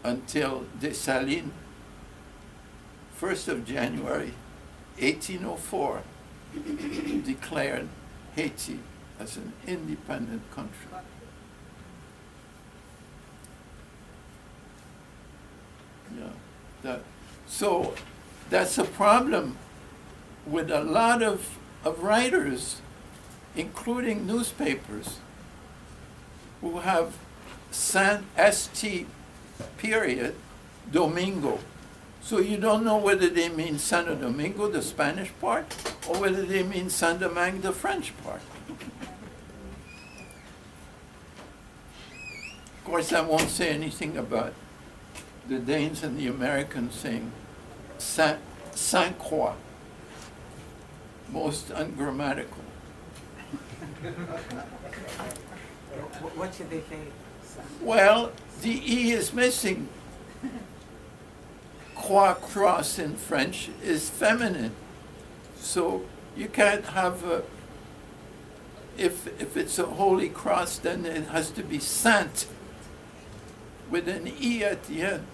until Dessalines, 1st of January 1804, declared Haiti as an independent country. Yeah, so that's a problem with a lot of writers, including newspapers, who have St. period Domingo. So you don't know whether they mean Santo Domingo, the Spanish part, or whether they mean Saint Domingue, the French part. Of course, I won't say anything about the Danes and the Americans saying Sainte Croix, most ungrammatical. What should they say? Well, the E is missing. croix, cross in French, is feminine. So you can't have if it's a holy cross, then it has to be sainte with an E at the end.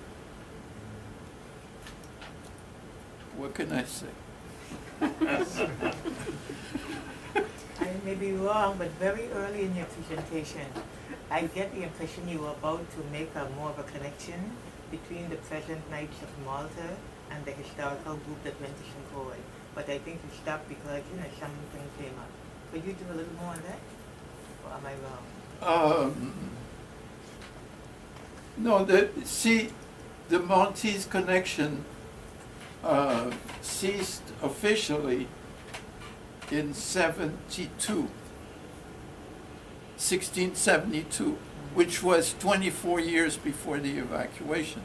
What can I say? I may be wrong, but very early in your presentation, I get the impression you were about to make a more of a connection between the present Knights of Malta and the historical group that went to Sainte Croix. But I think you stopped because, something came up. Could you do a little more on that? Or am I wrong? No, the Maltese connection ceased officially in 1672, which was 24 years before the evacuation.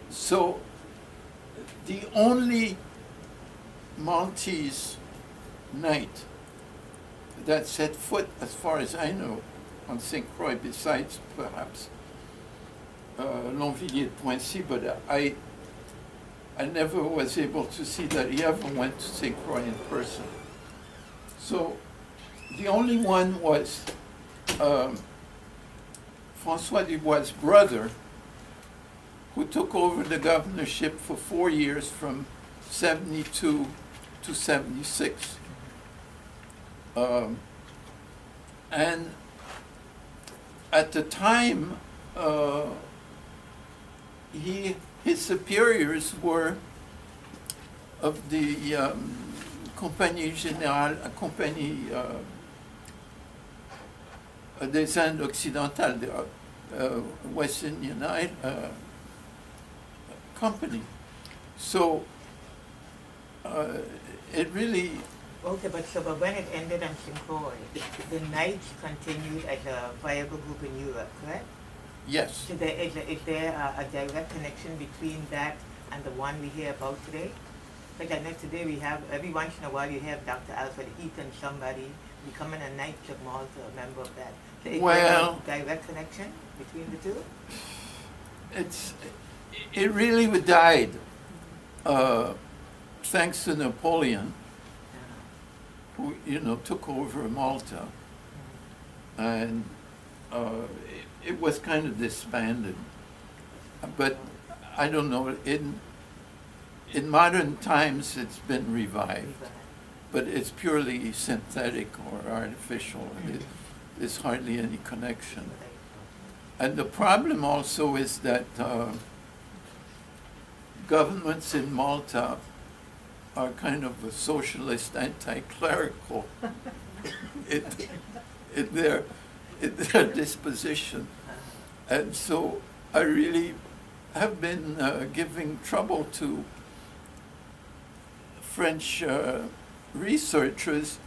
So the only Maltese knight that set foot, as far as I know, on Sainte Croix, besides perhaps Lonvilliers de Poincy, but I never was able to see that he ever went to Sainte Croix in person. So the only one was François Dubois' brother, who took over the governorship for 4 years from 72 to 76. And at the time, his superiors were of the Compagnie Générale, Compagnie des Indes Occidentales, the West Indian Company. So it really. Okay, but when it ended on Sainte Croix, the Knights continued as a viable group in Europe, correct? Yes. So is there a direct connection between that and the one we hear about today? Because I know today we have, every once in a while you have Dr. Alfred Eaton, somebody becoming a Knight of Malta, a member of that. So is there a direct connection between the two? It really died thanks to Napoleon, who took over Malta, and it was kind of disbanded. But I don't know. In modern times, it's been revived, but it's purely synthetic or artificial. There's hardly any connection. And the problem also is that governments in Malta are kind of a socialist, anti-clerical in their disposition. And so I really have been giving trouble to French researchers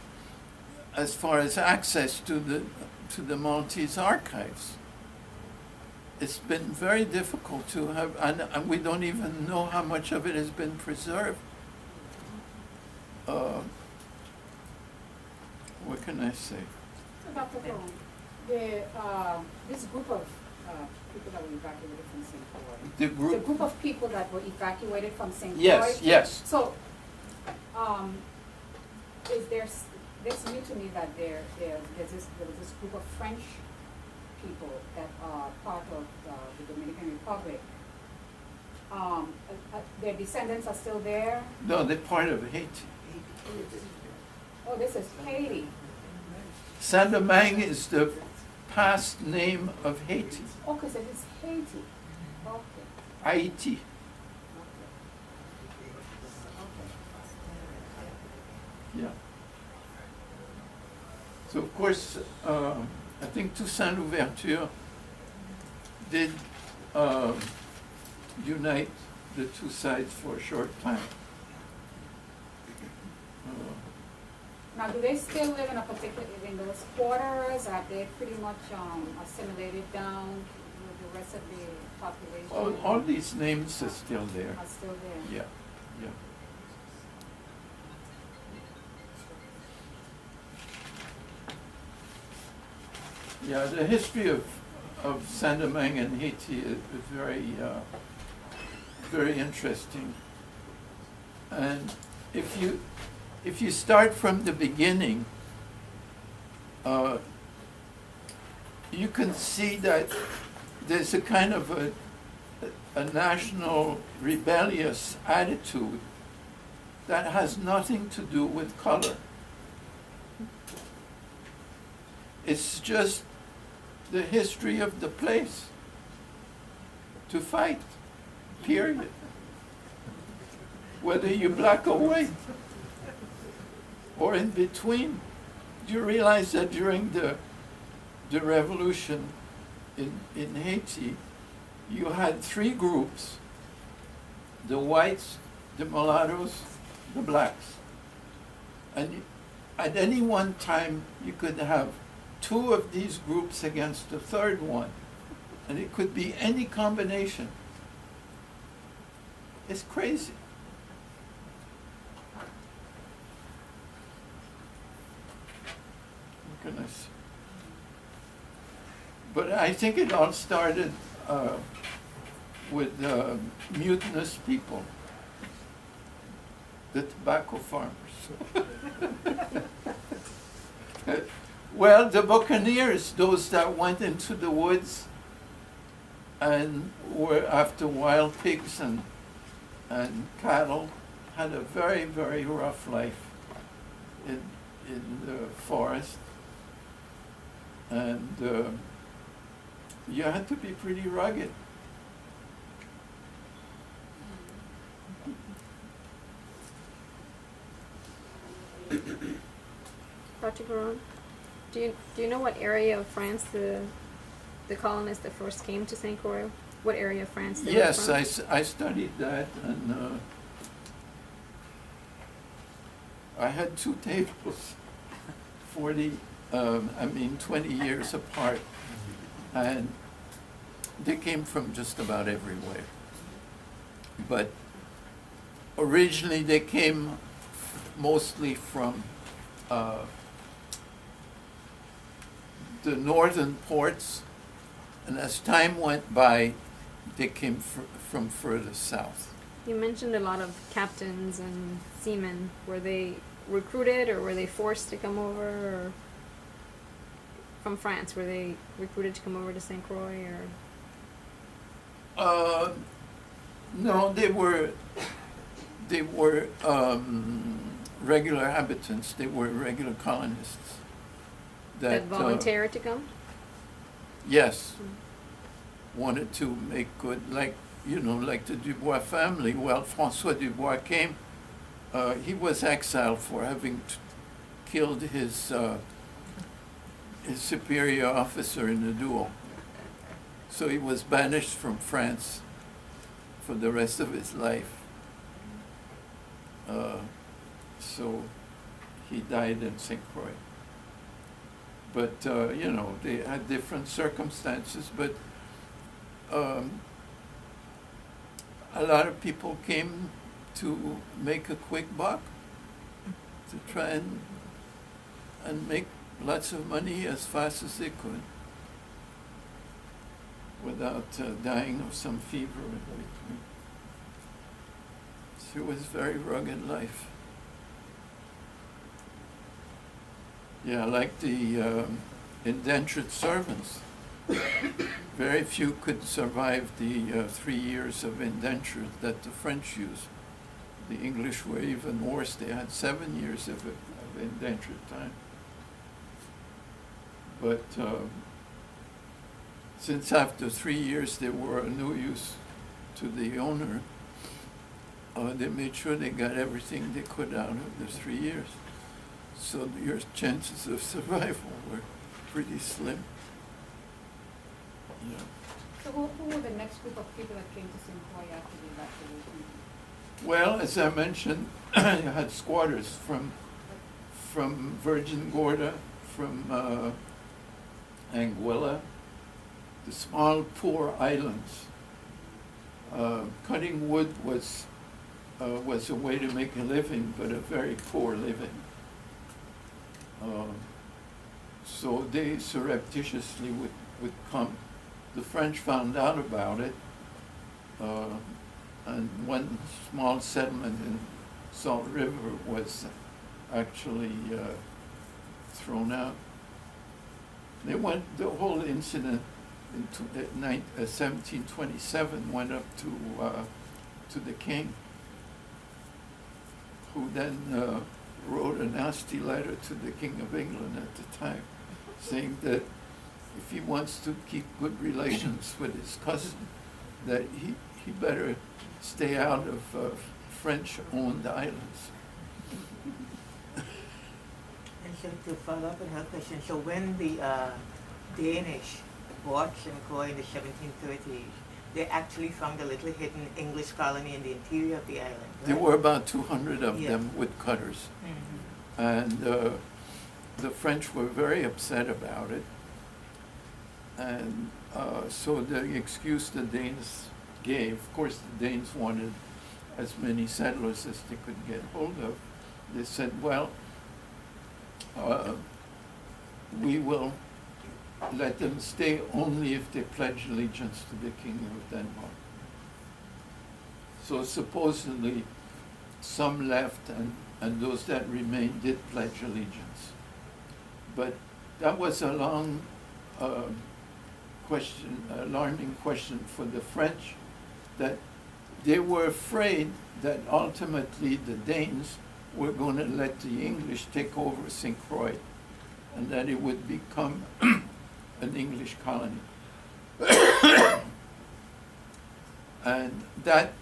as far as access to the Maltese archives. It's been very difficult to have, and we don't even know how much of it has been preserved. What can I say? So Dr. Caron, this group of people that were evacuated from Sainte Croix. The group of people that were evacuated from Sainte Croix. Yes. So, there's new to me that there was this group of French people that are part of the Dominican Republic. Their descendants are still there. No, they're part of Haiti. Oh, this is Haiti. Saint Domingue is the past name of Haiti. Okay, so it's Haiti. Okay. Haiti. Yeah. So of course, I think Toussaint Louverture did unite the two sides for a short time. Now, do they still live in in those quarters? Have they pretty much assimilated down with the rest of the population? All these names are still there. Are still there. Yeah. Yeah, the history of of Saint Domingue and Haiti is very, very interesting. And if you start from the beginning, you can see that there's a kind of a national rebellious attitude that has nothing to do with color. It's just the history of the place to fight, period. Whether you're black or white, or in between. You realize that during the revolution in Haiti, you had three groups: the whites, the mulattoes, the blacks. And at any one time, you could have two of these groups against the third one. And it could be any combination. It's crazy. Goodness. But I think it all started with mutinous people, the tobacco farmers. Well, the buccaneers, those that went into the woods and were after wild pigs and cattle, had a very, very rough life in the forest. And you had to be pretty rugged. Dr. Caron, do you know what area of France the colonists that first came to Sainte Croix? What area of France they were Yes, from? I studied that, and I had two tables, 20 years apart, and they came from just about everywhere. But originally they came mostly from the northern ports, and as time went by, they came from further south. You mentioned a lot of captains and seamen. Were they recruited or were they forced to come over, or from France? Were they recruited to come over to Sainte Croix, or? No, they were regular inhabitants. They were regular colonists. That volunteered to come? Yes. Wanted to make good, like the Dubois family. Well, François Dubois came. He was exiled for having killed his superior officer in a duel. So he was banished from France for the rest of his life. So he died in Sainte Croix. But, they had different circumstances, but a lot of people came to make a quick buck, to try and make lots of money as fast as they could, without dying of some fever in between. So it was a very rugged life. Yeah, like the indentured servants. Very few could survive the 3 years of indenture that the French used. The English were even worse. They had 7 years of indentured time. But since after 3 years they were of no use to the owner, they made sure they got everything they could out of the 3 years. So your chances of survival were pretty slim. Yeah. So who were the next group of people that came to Sainte Croix after the evacuation? Well, as I mentioned, you had squatters from Virgin Gorda, from Anguilla, the small poor islands. Cutting wood was a way to make a living, but a very poor living. So they surreptitiously would come the French found out about it, and one small settlement in Salt River was actually thrown out. The whole incident in 1727 went up to the king, who then wrote a nasty letter to the King of England at the time, saying that if he wants to keep good relations with his cousin, that he better stay out of French-owned islands. And so to follow up on her question, so when the Danish bought Sainte Croix in the 1730s, they actually found a little hidden English colony in the interior of the island, right? There were about 200 of Yeah. them with cutters. Mhm. And the French were very upset about it. And so the excuse the Danes gave, of course the Danes wanted as many settlers as they could get hold of. They said, well, we will let them stay only if they pledge allegiance to the King of Denmark. So supposedly some left, and those that remained did pledge allegiance. But that was a long alarming question for the French, that they were afraid that ultimately the Danes were going to let the English take over Sainte Croix, and that it would become an English colony. And that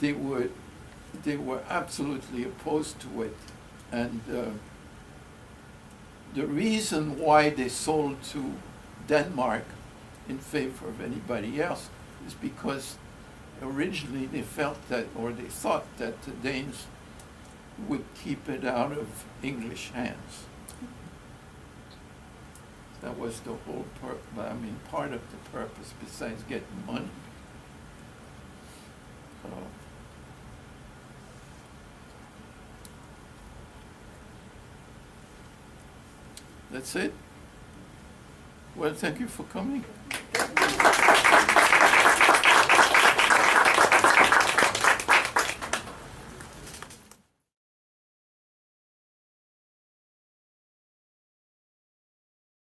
they were absolutely opposed to it. And the reason why they sold to Denmark in favor of anybody else is because originally they felt that, or they thought that the Danes would keep it out of English hands. That was the whole part of the purpose, besides getting money. That's it. Well, thank you for coming.